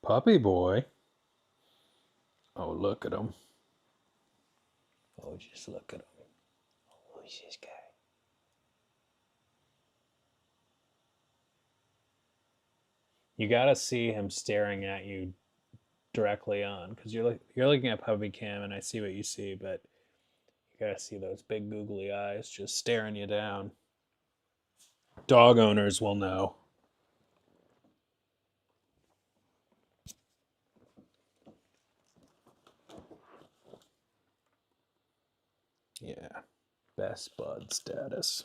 Puppy boy. Oh, look at him. Oh, just look at him. Oh, who's this guy? You gotta see him staring at you directly on, because you're looking at puppy cam, and I see what you see, but you gotta see those big googly eyes just staring you down. Dog owners will know. Yeah, best bud status.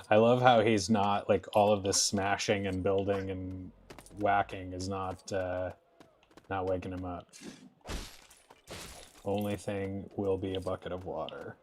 I love how he's not, like, all of this smashing and building and whacking is not waking him up. Only thing will be a bucket of water.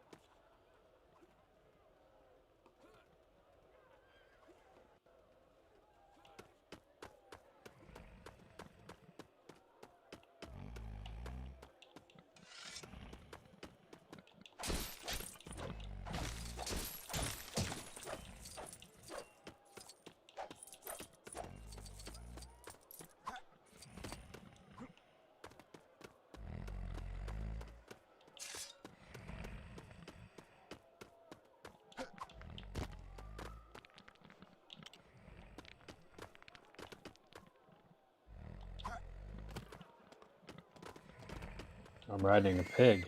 I'm riding a pig.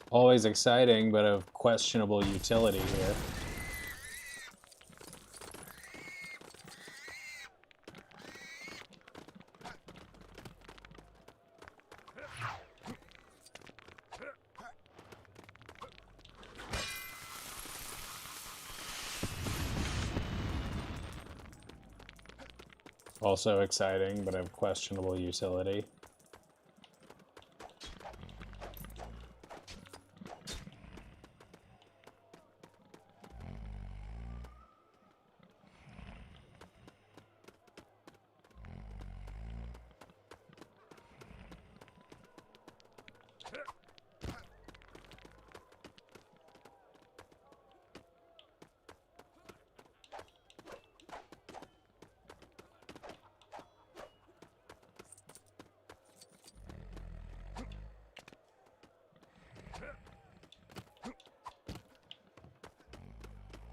Always exciting, but of questionable utility here. Also exciting, but of questionable utility.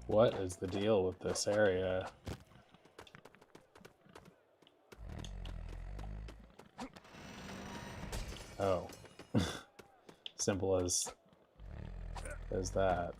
What is the deal with this area? Oh. Simple as that.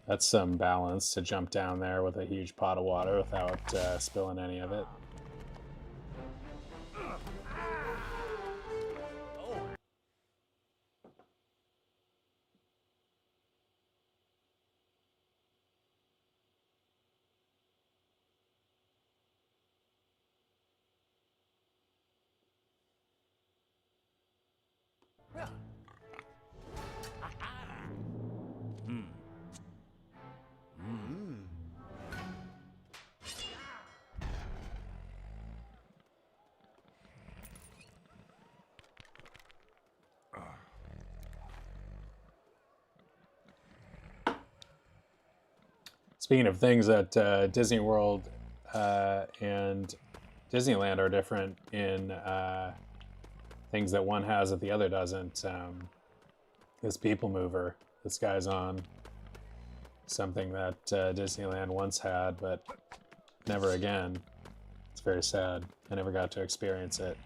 That's some balance to jump down there with a huge pot of water without spilling any of it. Speaking of things that Disney World and Disneyland are different in things that one has that the other doesn't. This people mover, this guy's on something that Disneyland once had, but never again. It's very sad. I never got to experience it.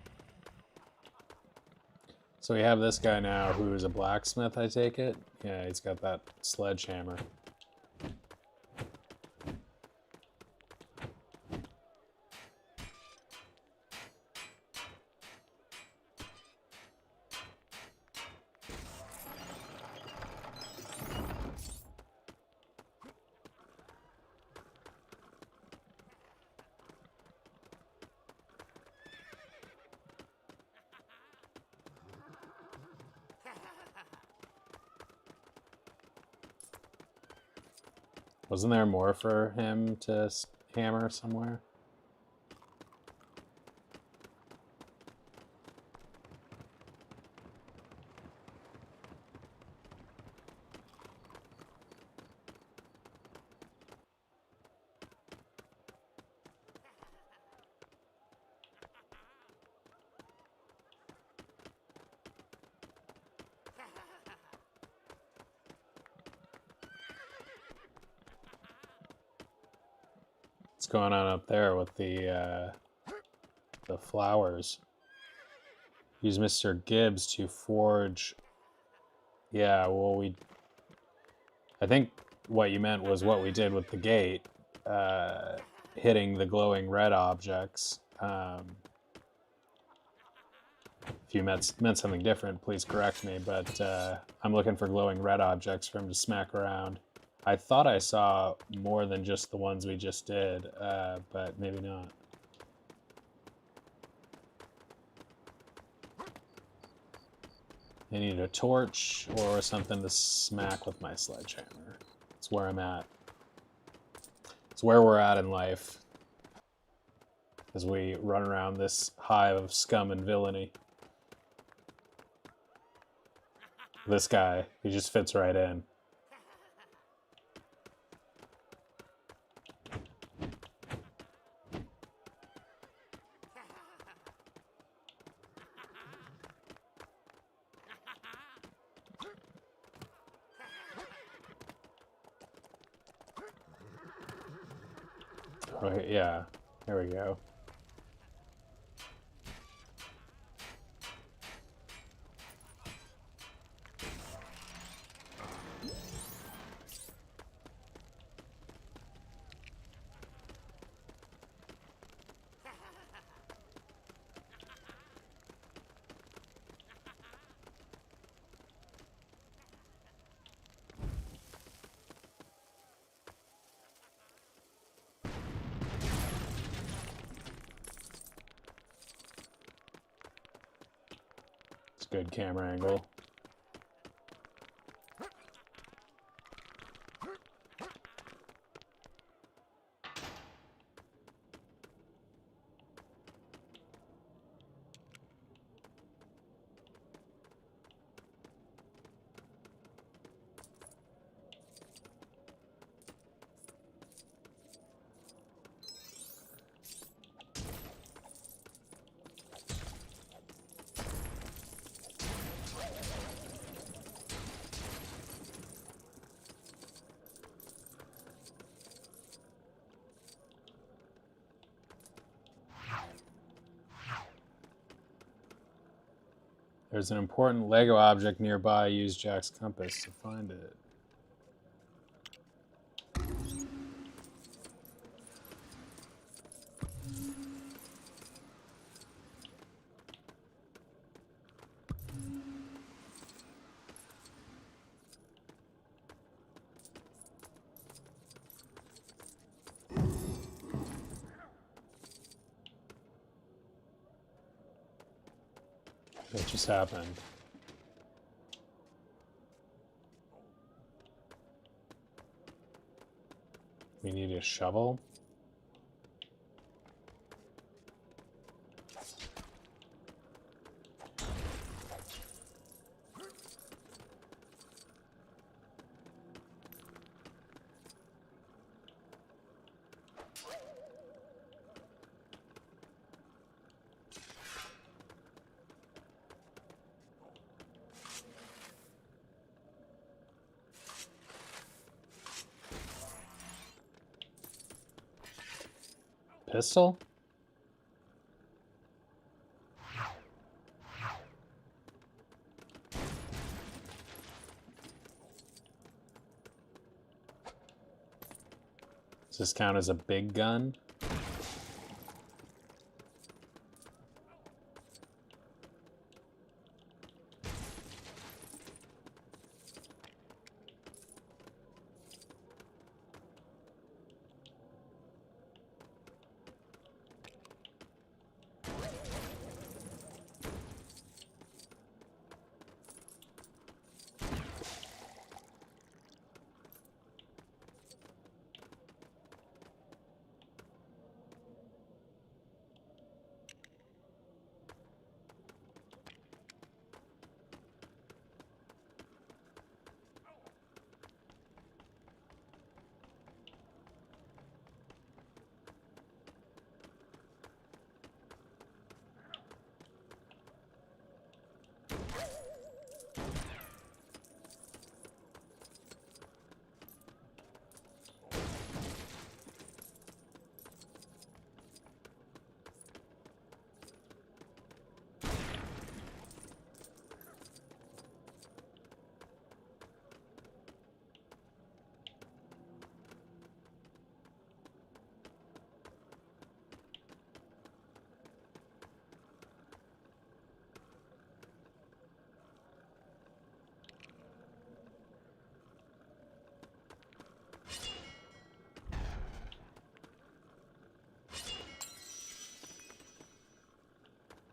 So we have this guy now who's a blacksmith, I take it? Yeah, he's got that sledgehammer. Wasn't there more for him to hammer somewhere? What's going on up there with the flowers? Use Mr. Gibbs to forge. Yeah, well, I think what you meant was what we did with the gate, hitting the glowing red objects. If you meant something different, please correct me, but I'm looking for glowing red objects for him to smack around. I thought I saw more than just the ones we just did, but maybe not. I need a torch or something to smack with my sledgehammer. It's where I'm at. It's where we're at in life as we run around this hive of scum and villainy. This guy, he just fits right in. Okay, yeah. There we go. It's a good camera angle. There's an important Lego object nearby. Use Jack's compass to find it. What just happened? We need a shovel. Pistol? Does this count as a big gun?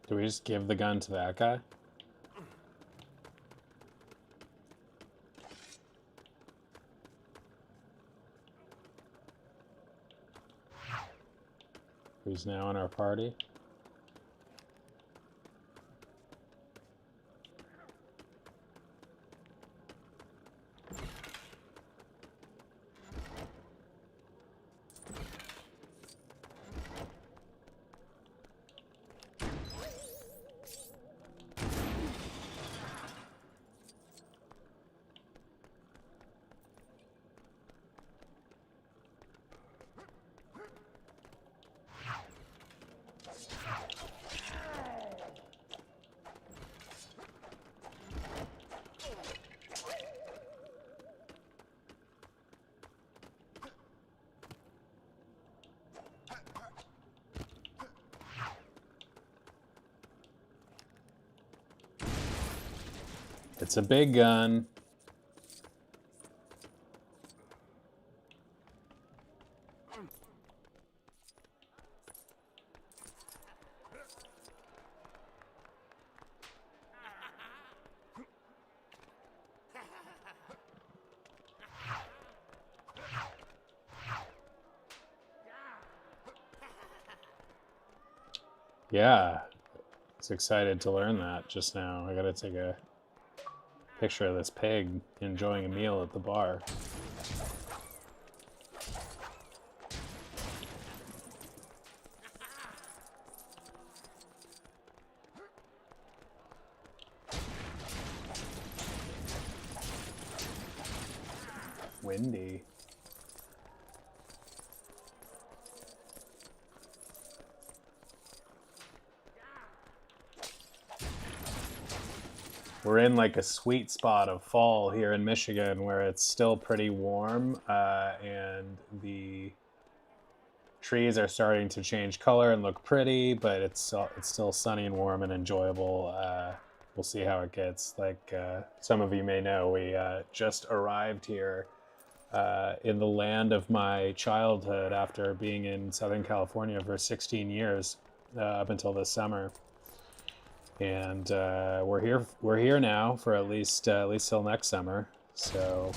Do we just give the gun to that guy? Who's now in our party? It's a big gun. Yeah, I was excited to learn that just now. I gotta take a picture of this pig enjoying a meal at the bar. Windy. We're in like a sweet spot of fall here in Michigan where it's still pretty warm and the trees are starting to change color and look pretty, but it's still sunny and warm and enjoyable. We'll see how it gets. Like some of you may know, we just arrived here in the land of my childhood after being in Southern California for 16 years up until this summer. And we're here now for at least till next summer. So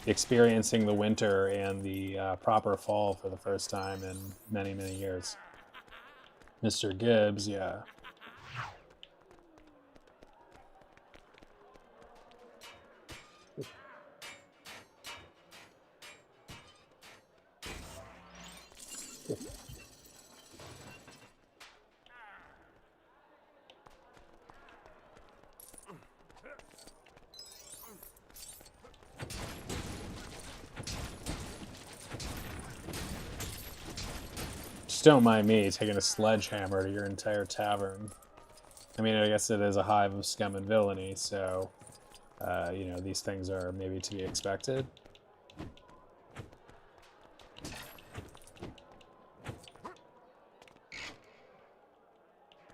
experiencing the winter and the proper fall for the first time in many, many years. Mr. Gibbs, yeah. Just don't mind me taking a sledgehammer to your entire tavern. I mean, I guess it is a hive of scum and villainy, so, you know, these things are maybe to be expected.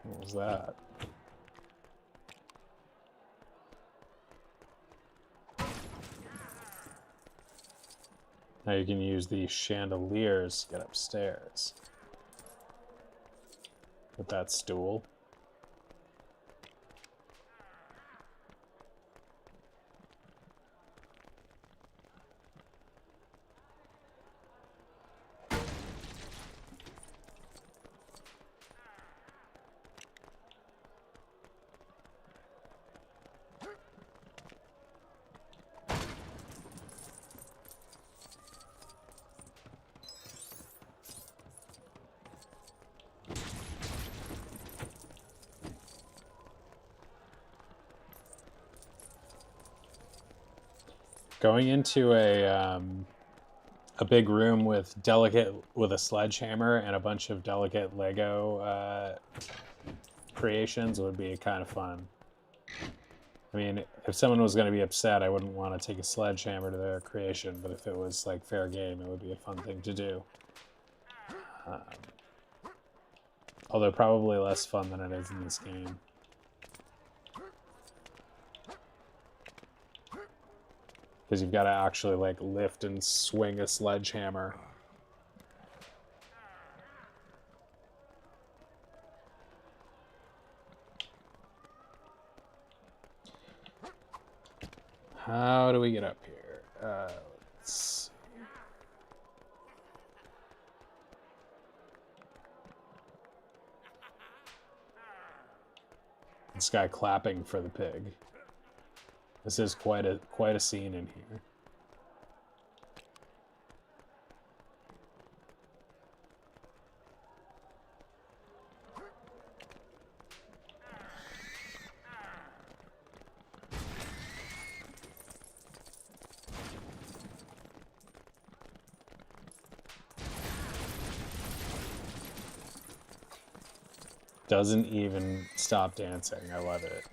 What was that? Now you can use these chandeliers to get upstairs. With that stool. Going into a big room with a sledgehammer and a bunch of delicate Lego creations would be kind of fun. I mean, if someone was going to be upset, I wouldn't want to take a sledgehammer to their creation, but if it was like fair game, it would be a fun thing to do. Although probably less fun than it is in this game. Because you've got to actually like lift and swing a sledgehammer. How do we get up here? Let's see. This guy clapping for the pig. This is quite a scene in here. Doesn't even stop dancing. I love it.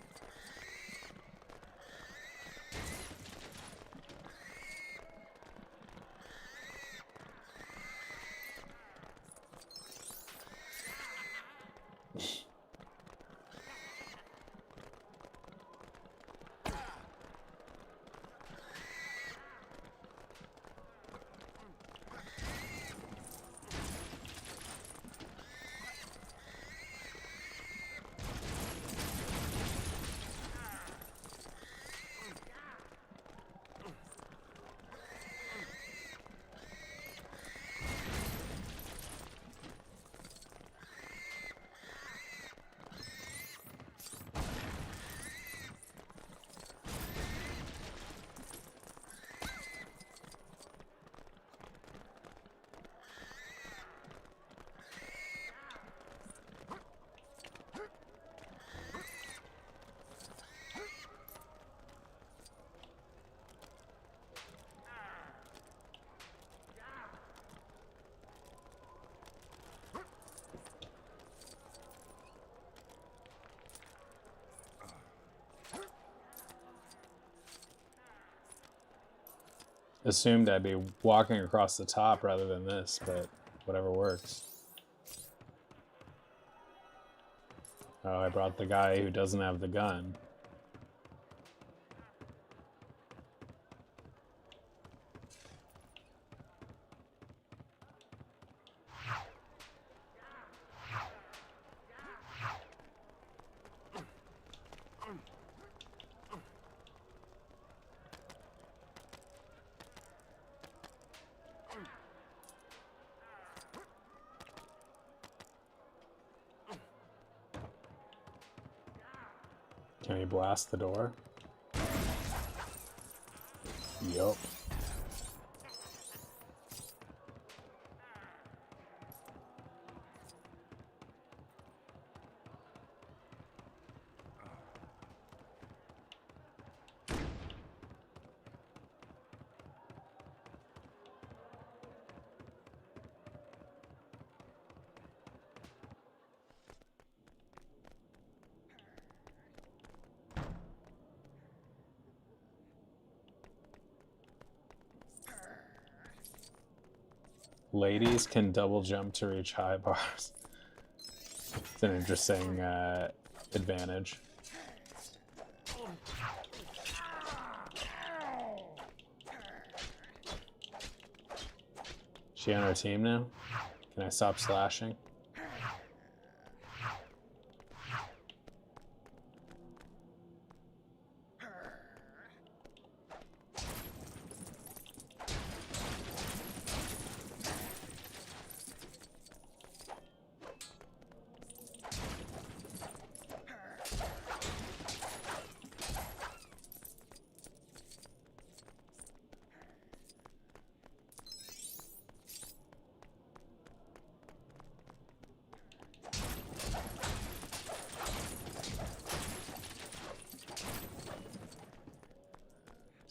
assumed I'd be walking across the top rather than this, but whatever works. Oh, I brought the guy who doesn't have the gun. Can he blast the door? Yup. Ladies can double jump to reach high bars. It's an interesting advantage. Is she on our team now? Can I stop slashing?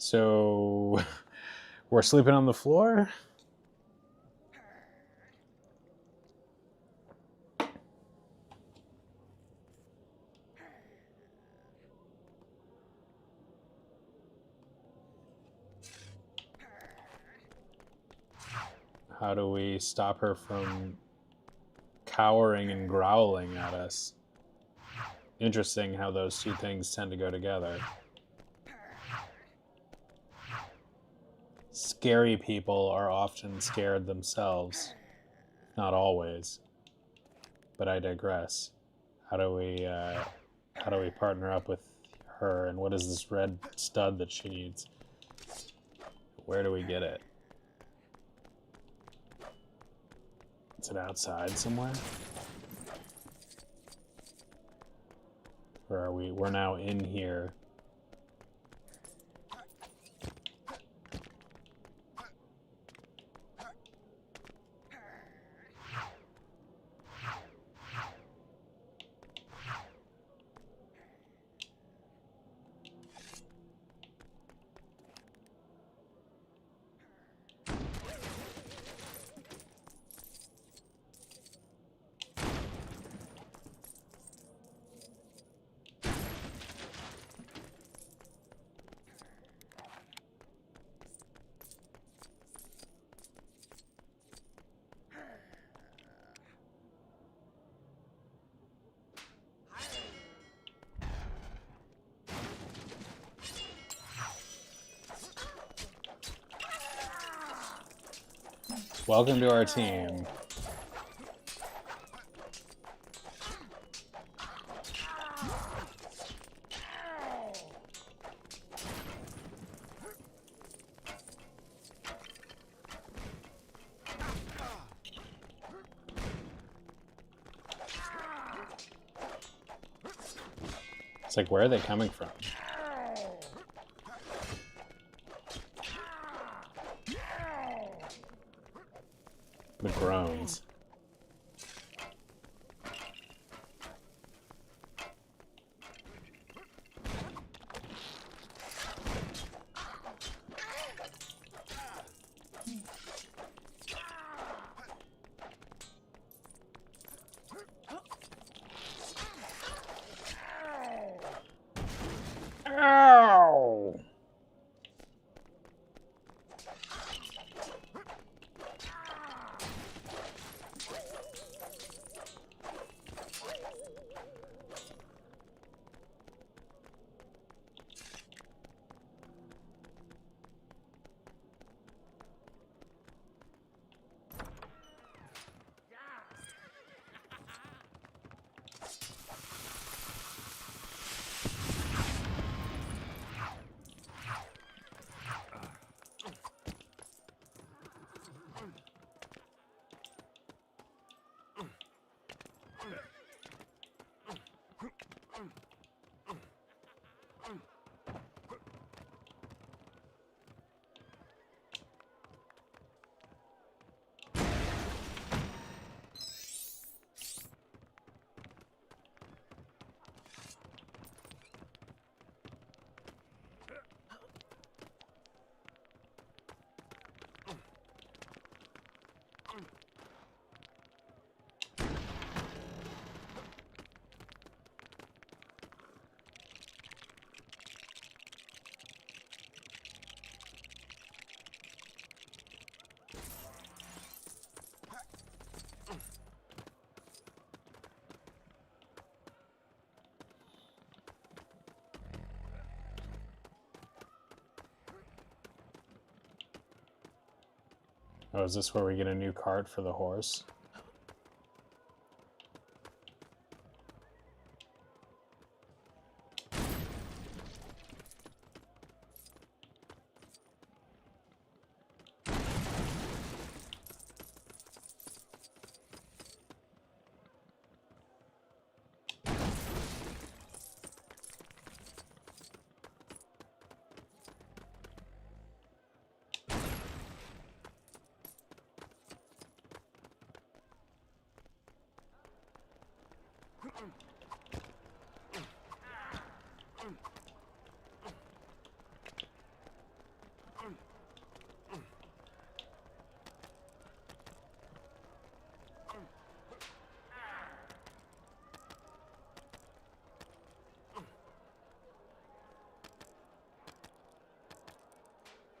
So we're sleeping on the floor? How do we stop her from cowering and growling at us? Interesting how those two things tend to go together. Scary people are often scared themselves. Not always. But I digress. How do we partner up with her, and what is this red stud that she needs? Where do we get it? Is it outside somewhere? Where are we? We're now in here. Welcome to our team. It's like, where are they coming from? The groans. Ow! Oh, is this where we get a new cart for the horse?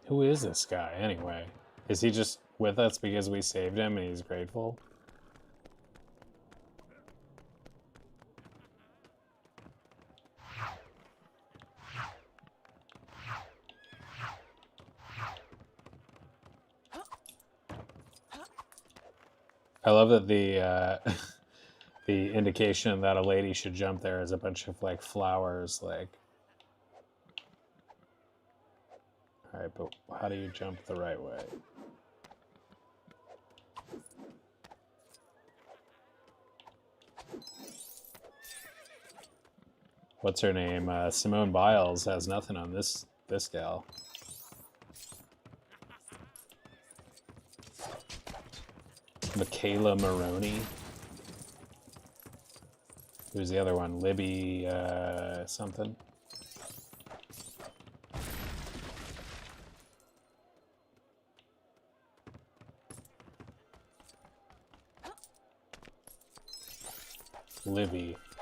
Who is this guy, anyway? Is he just with us because we saved him and he's grateful? I love that the the indication that a lady should jump there is a bunch of like flowers, like. All right, but how do you jump the right way? What's her name? Simone Biles has nothing on this gal. Michaela Maroney. Who's the other one? Libby something.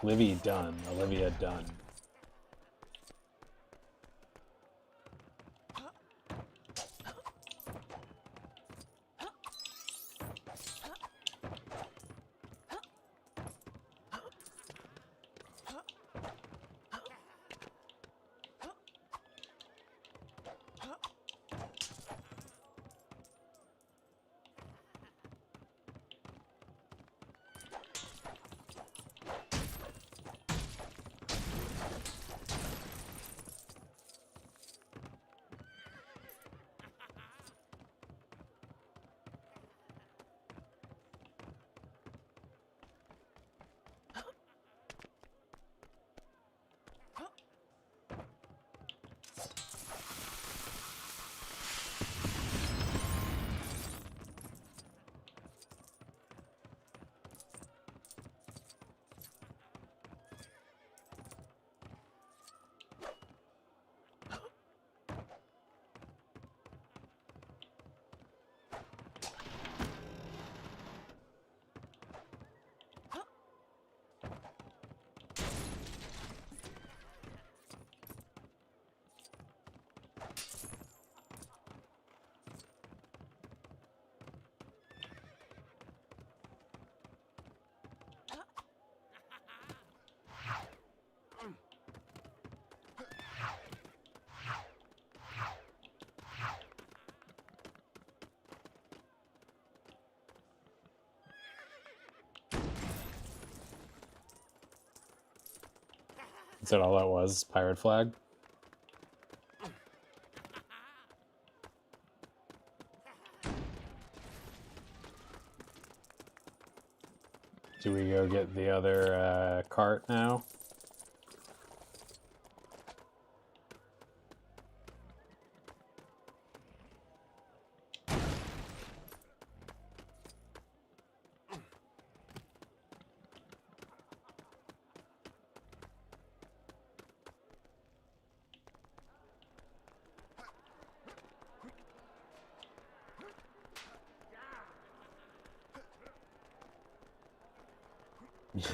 Livy Dunn. Olivia Dunn. Is that all that was? Pirate flag? Do we go get the other cart now?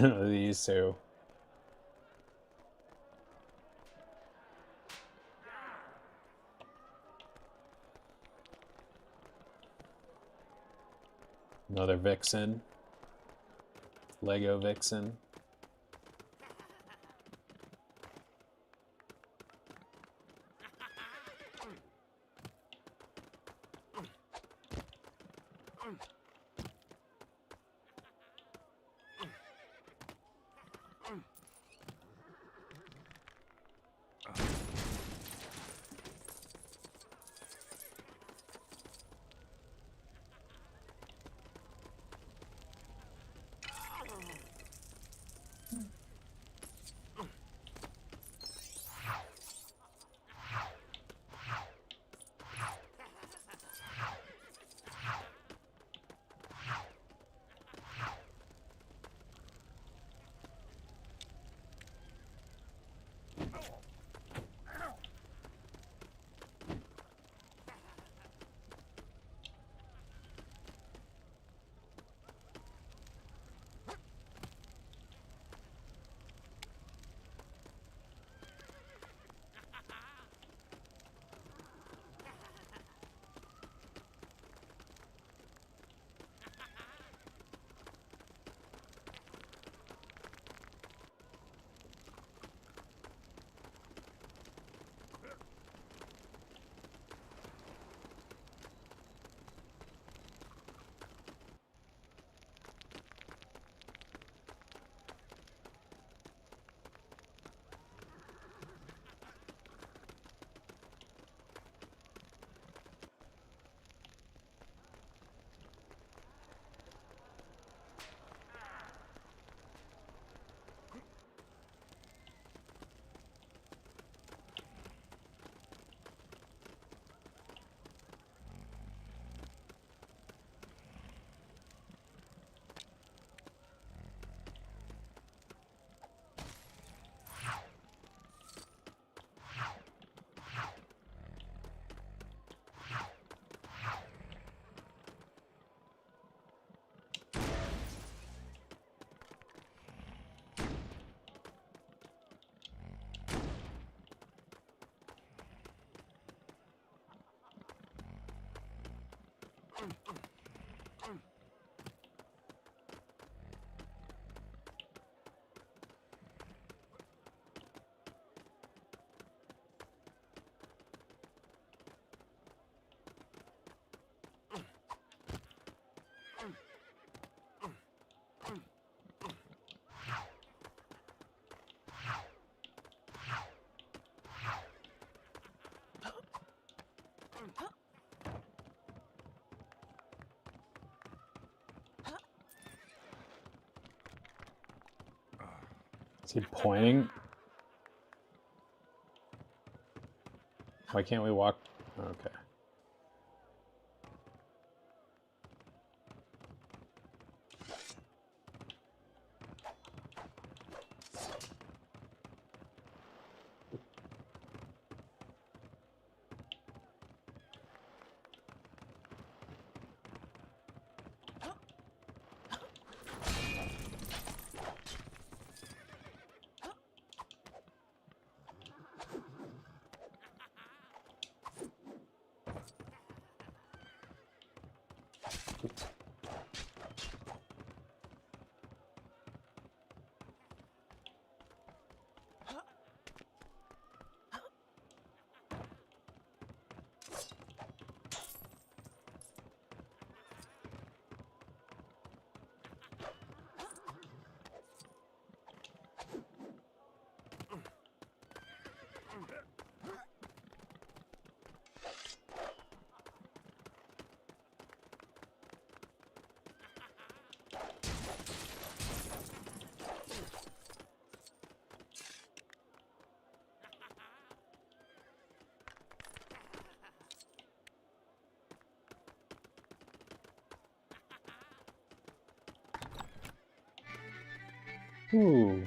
These two. Another Vixen. Lego Vixen. Is he pointing? Why can't we walk? Okay. Ooh.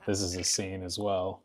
This is a scene as well.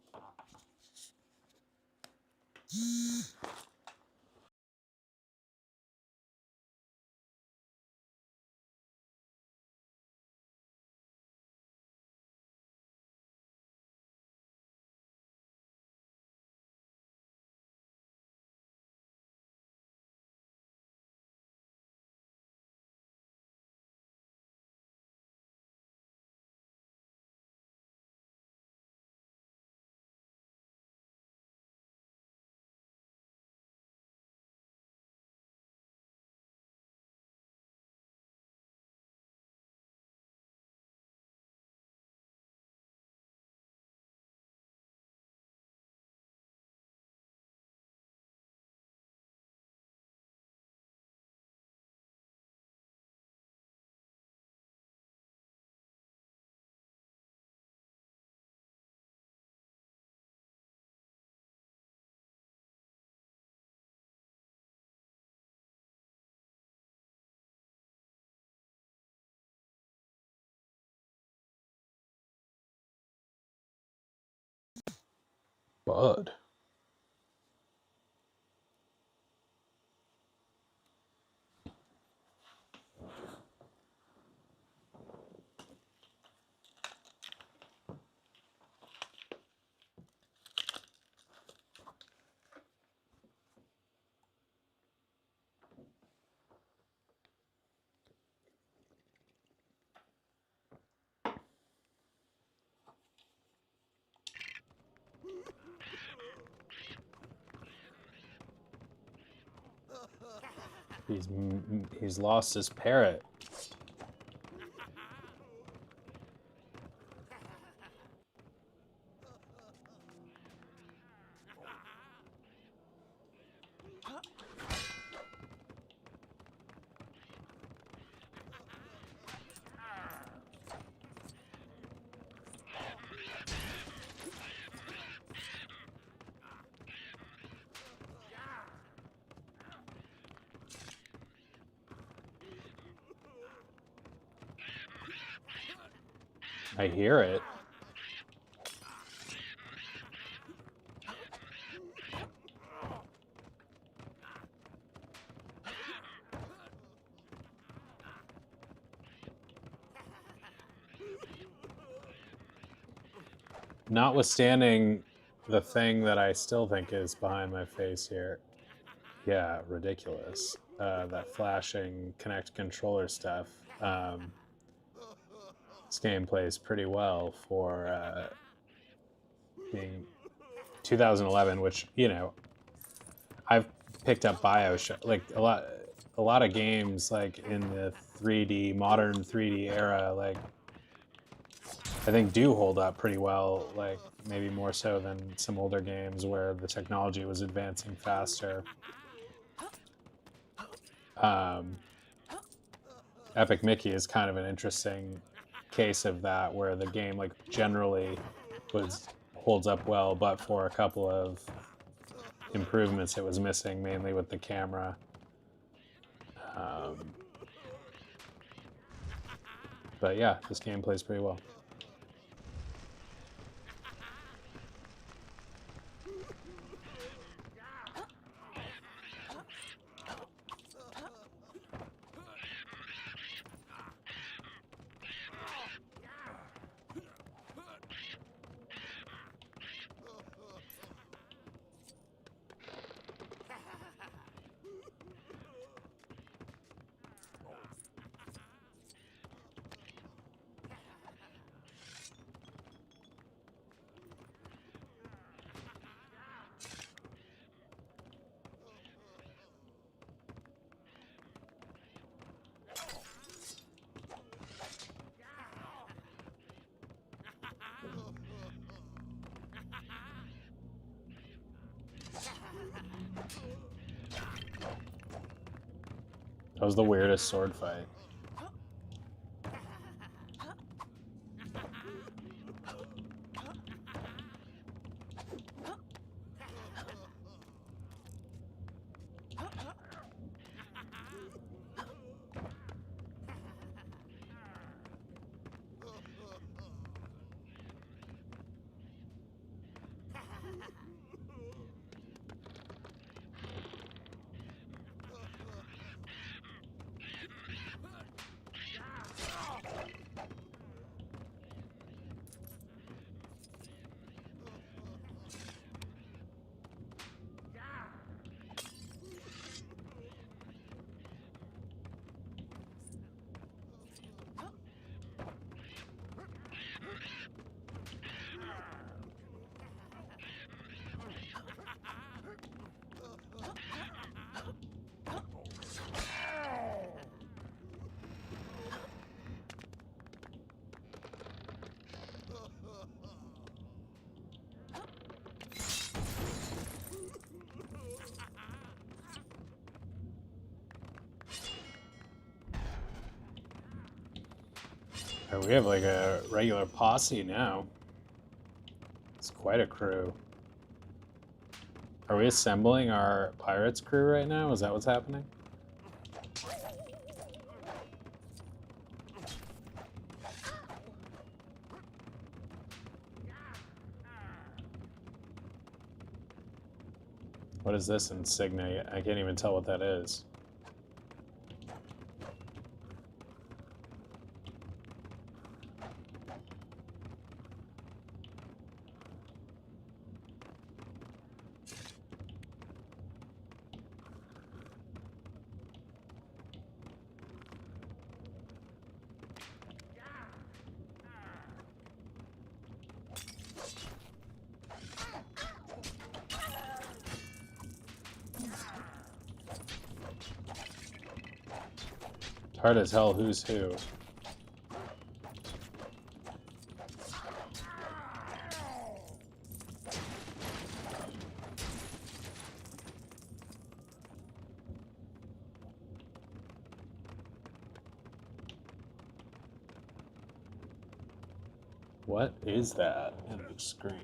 Bud. He's lost his parrot. I hear it. Notwithstanding the thing that I still think is behind my face here. Yeah, ridiculous. That flashing Kinect controller stuff. This game plays pretty well for being 2011, which, you know, I've picked up BioShock, like a lot of games like in the 3D, modern 3D era, like I think do hold up pretty well, like maybe more so than some older games where the technology was advancing faster. Epic Mickey is kind of an interesting case of that, where the game like generally holds up well, but for a couple of improvements it was missing, mainly with the camera. But yeah, this game plays pretty well. That was the weirdest sword fight. We have like a regular posse now. It's quite a crew. Are we assembling our pirates crew right now? Is that what's happening? What is this insignia? I can't even tell what that is. Hard as hell who's who. What is that in the screen?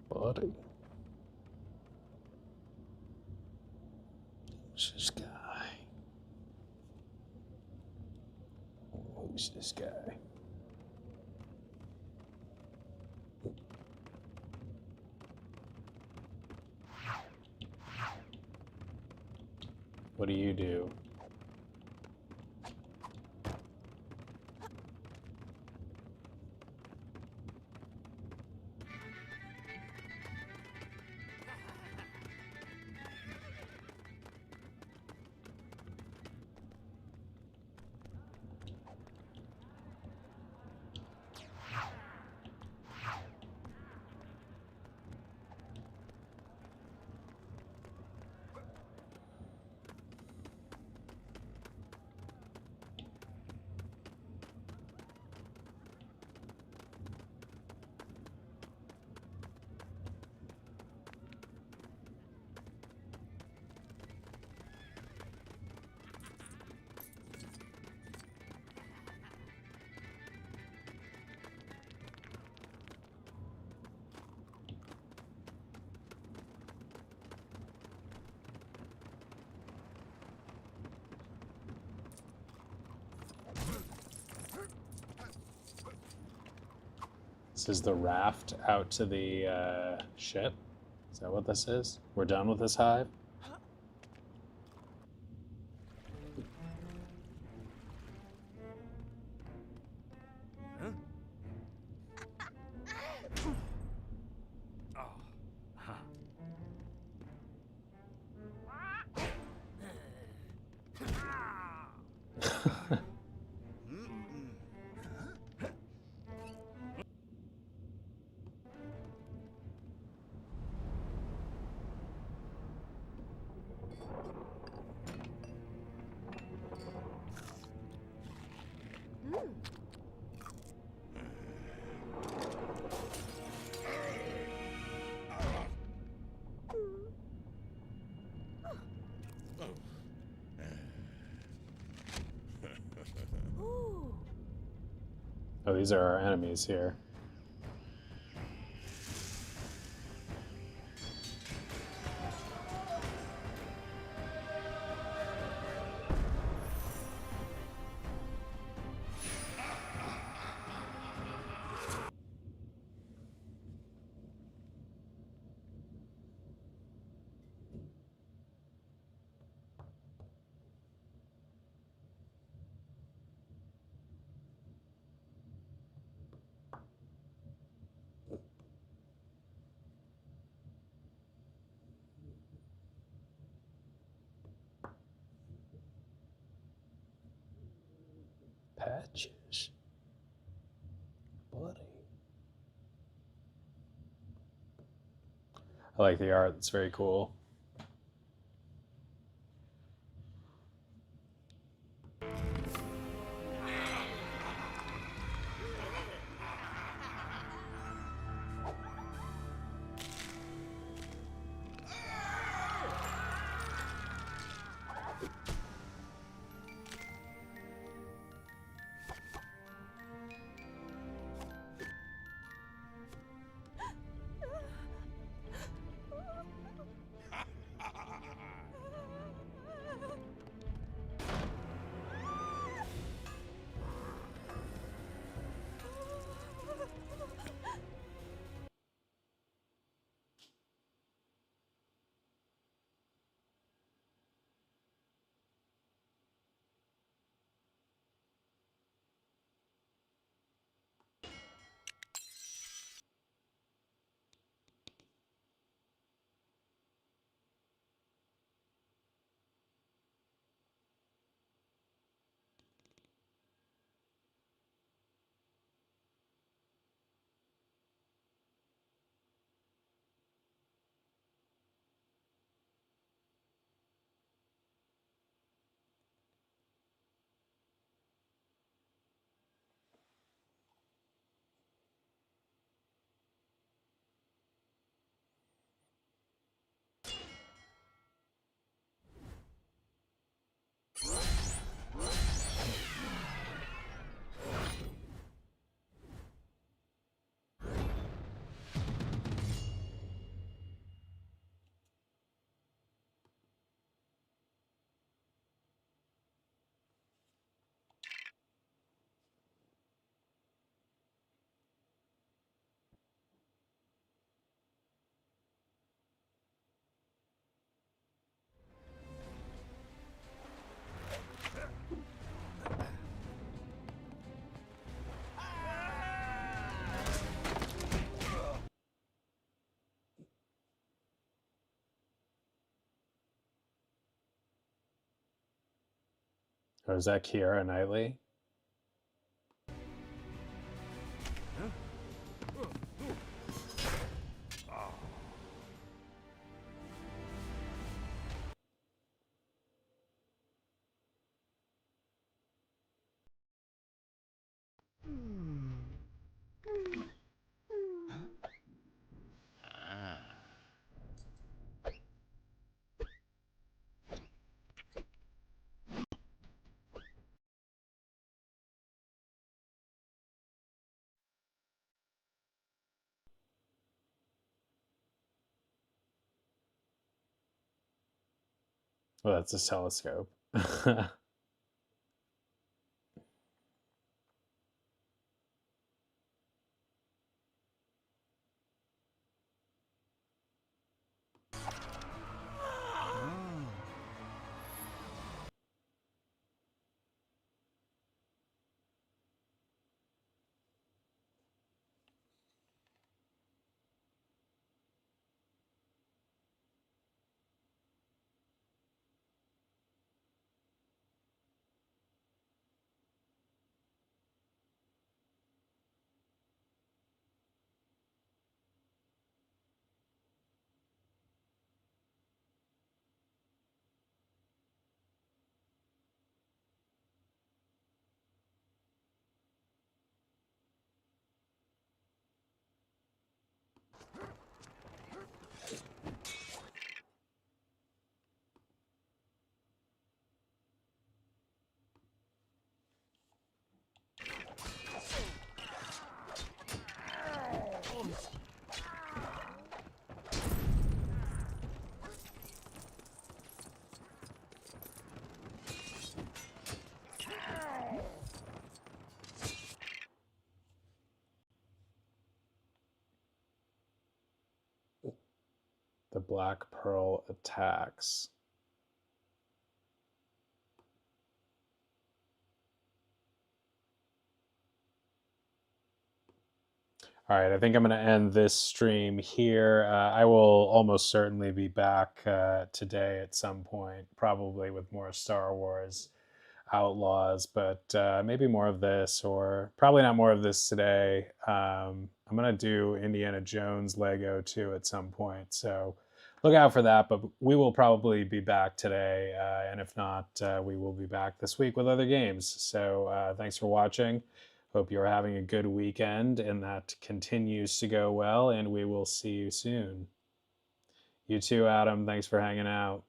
Buddy. Who's this guy? Who's this guy? What do you do? This is the raft out to the ship. Is that what this is? We're done with this hive? Oh, these are our enemies here. Patches. Buddy. I like the art, it's very cool. Or is that Keira Knightley? Oh, that's a telescope. The Black Pearl attacks. All right, I think I'm going to end this stream here. I will almost certainly be back today at some point, probably with more Star Wars Outlaws, but maybe more of this, or probably not more of this today. I'm going to do Indiana Jones Lego too at some point, so look out for that, but we will probably be back today, and if not, we will be back this week with other games. So thanks for watching. Hope you're having a good weekend and that continues to go well, and we will see you soon. You too, Adam. Thanks for hanging out.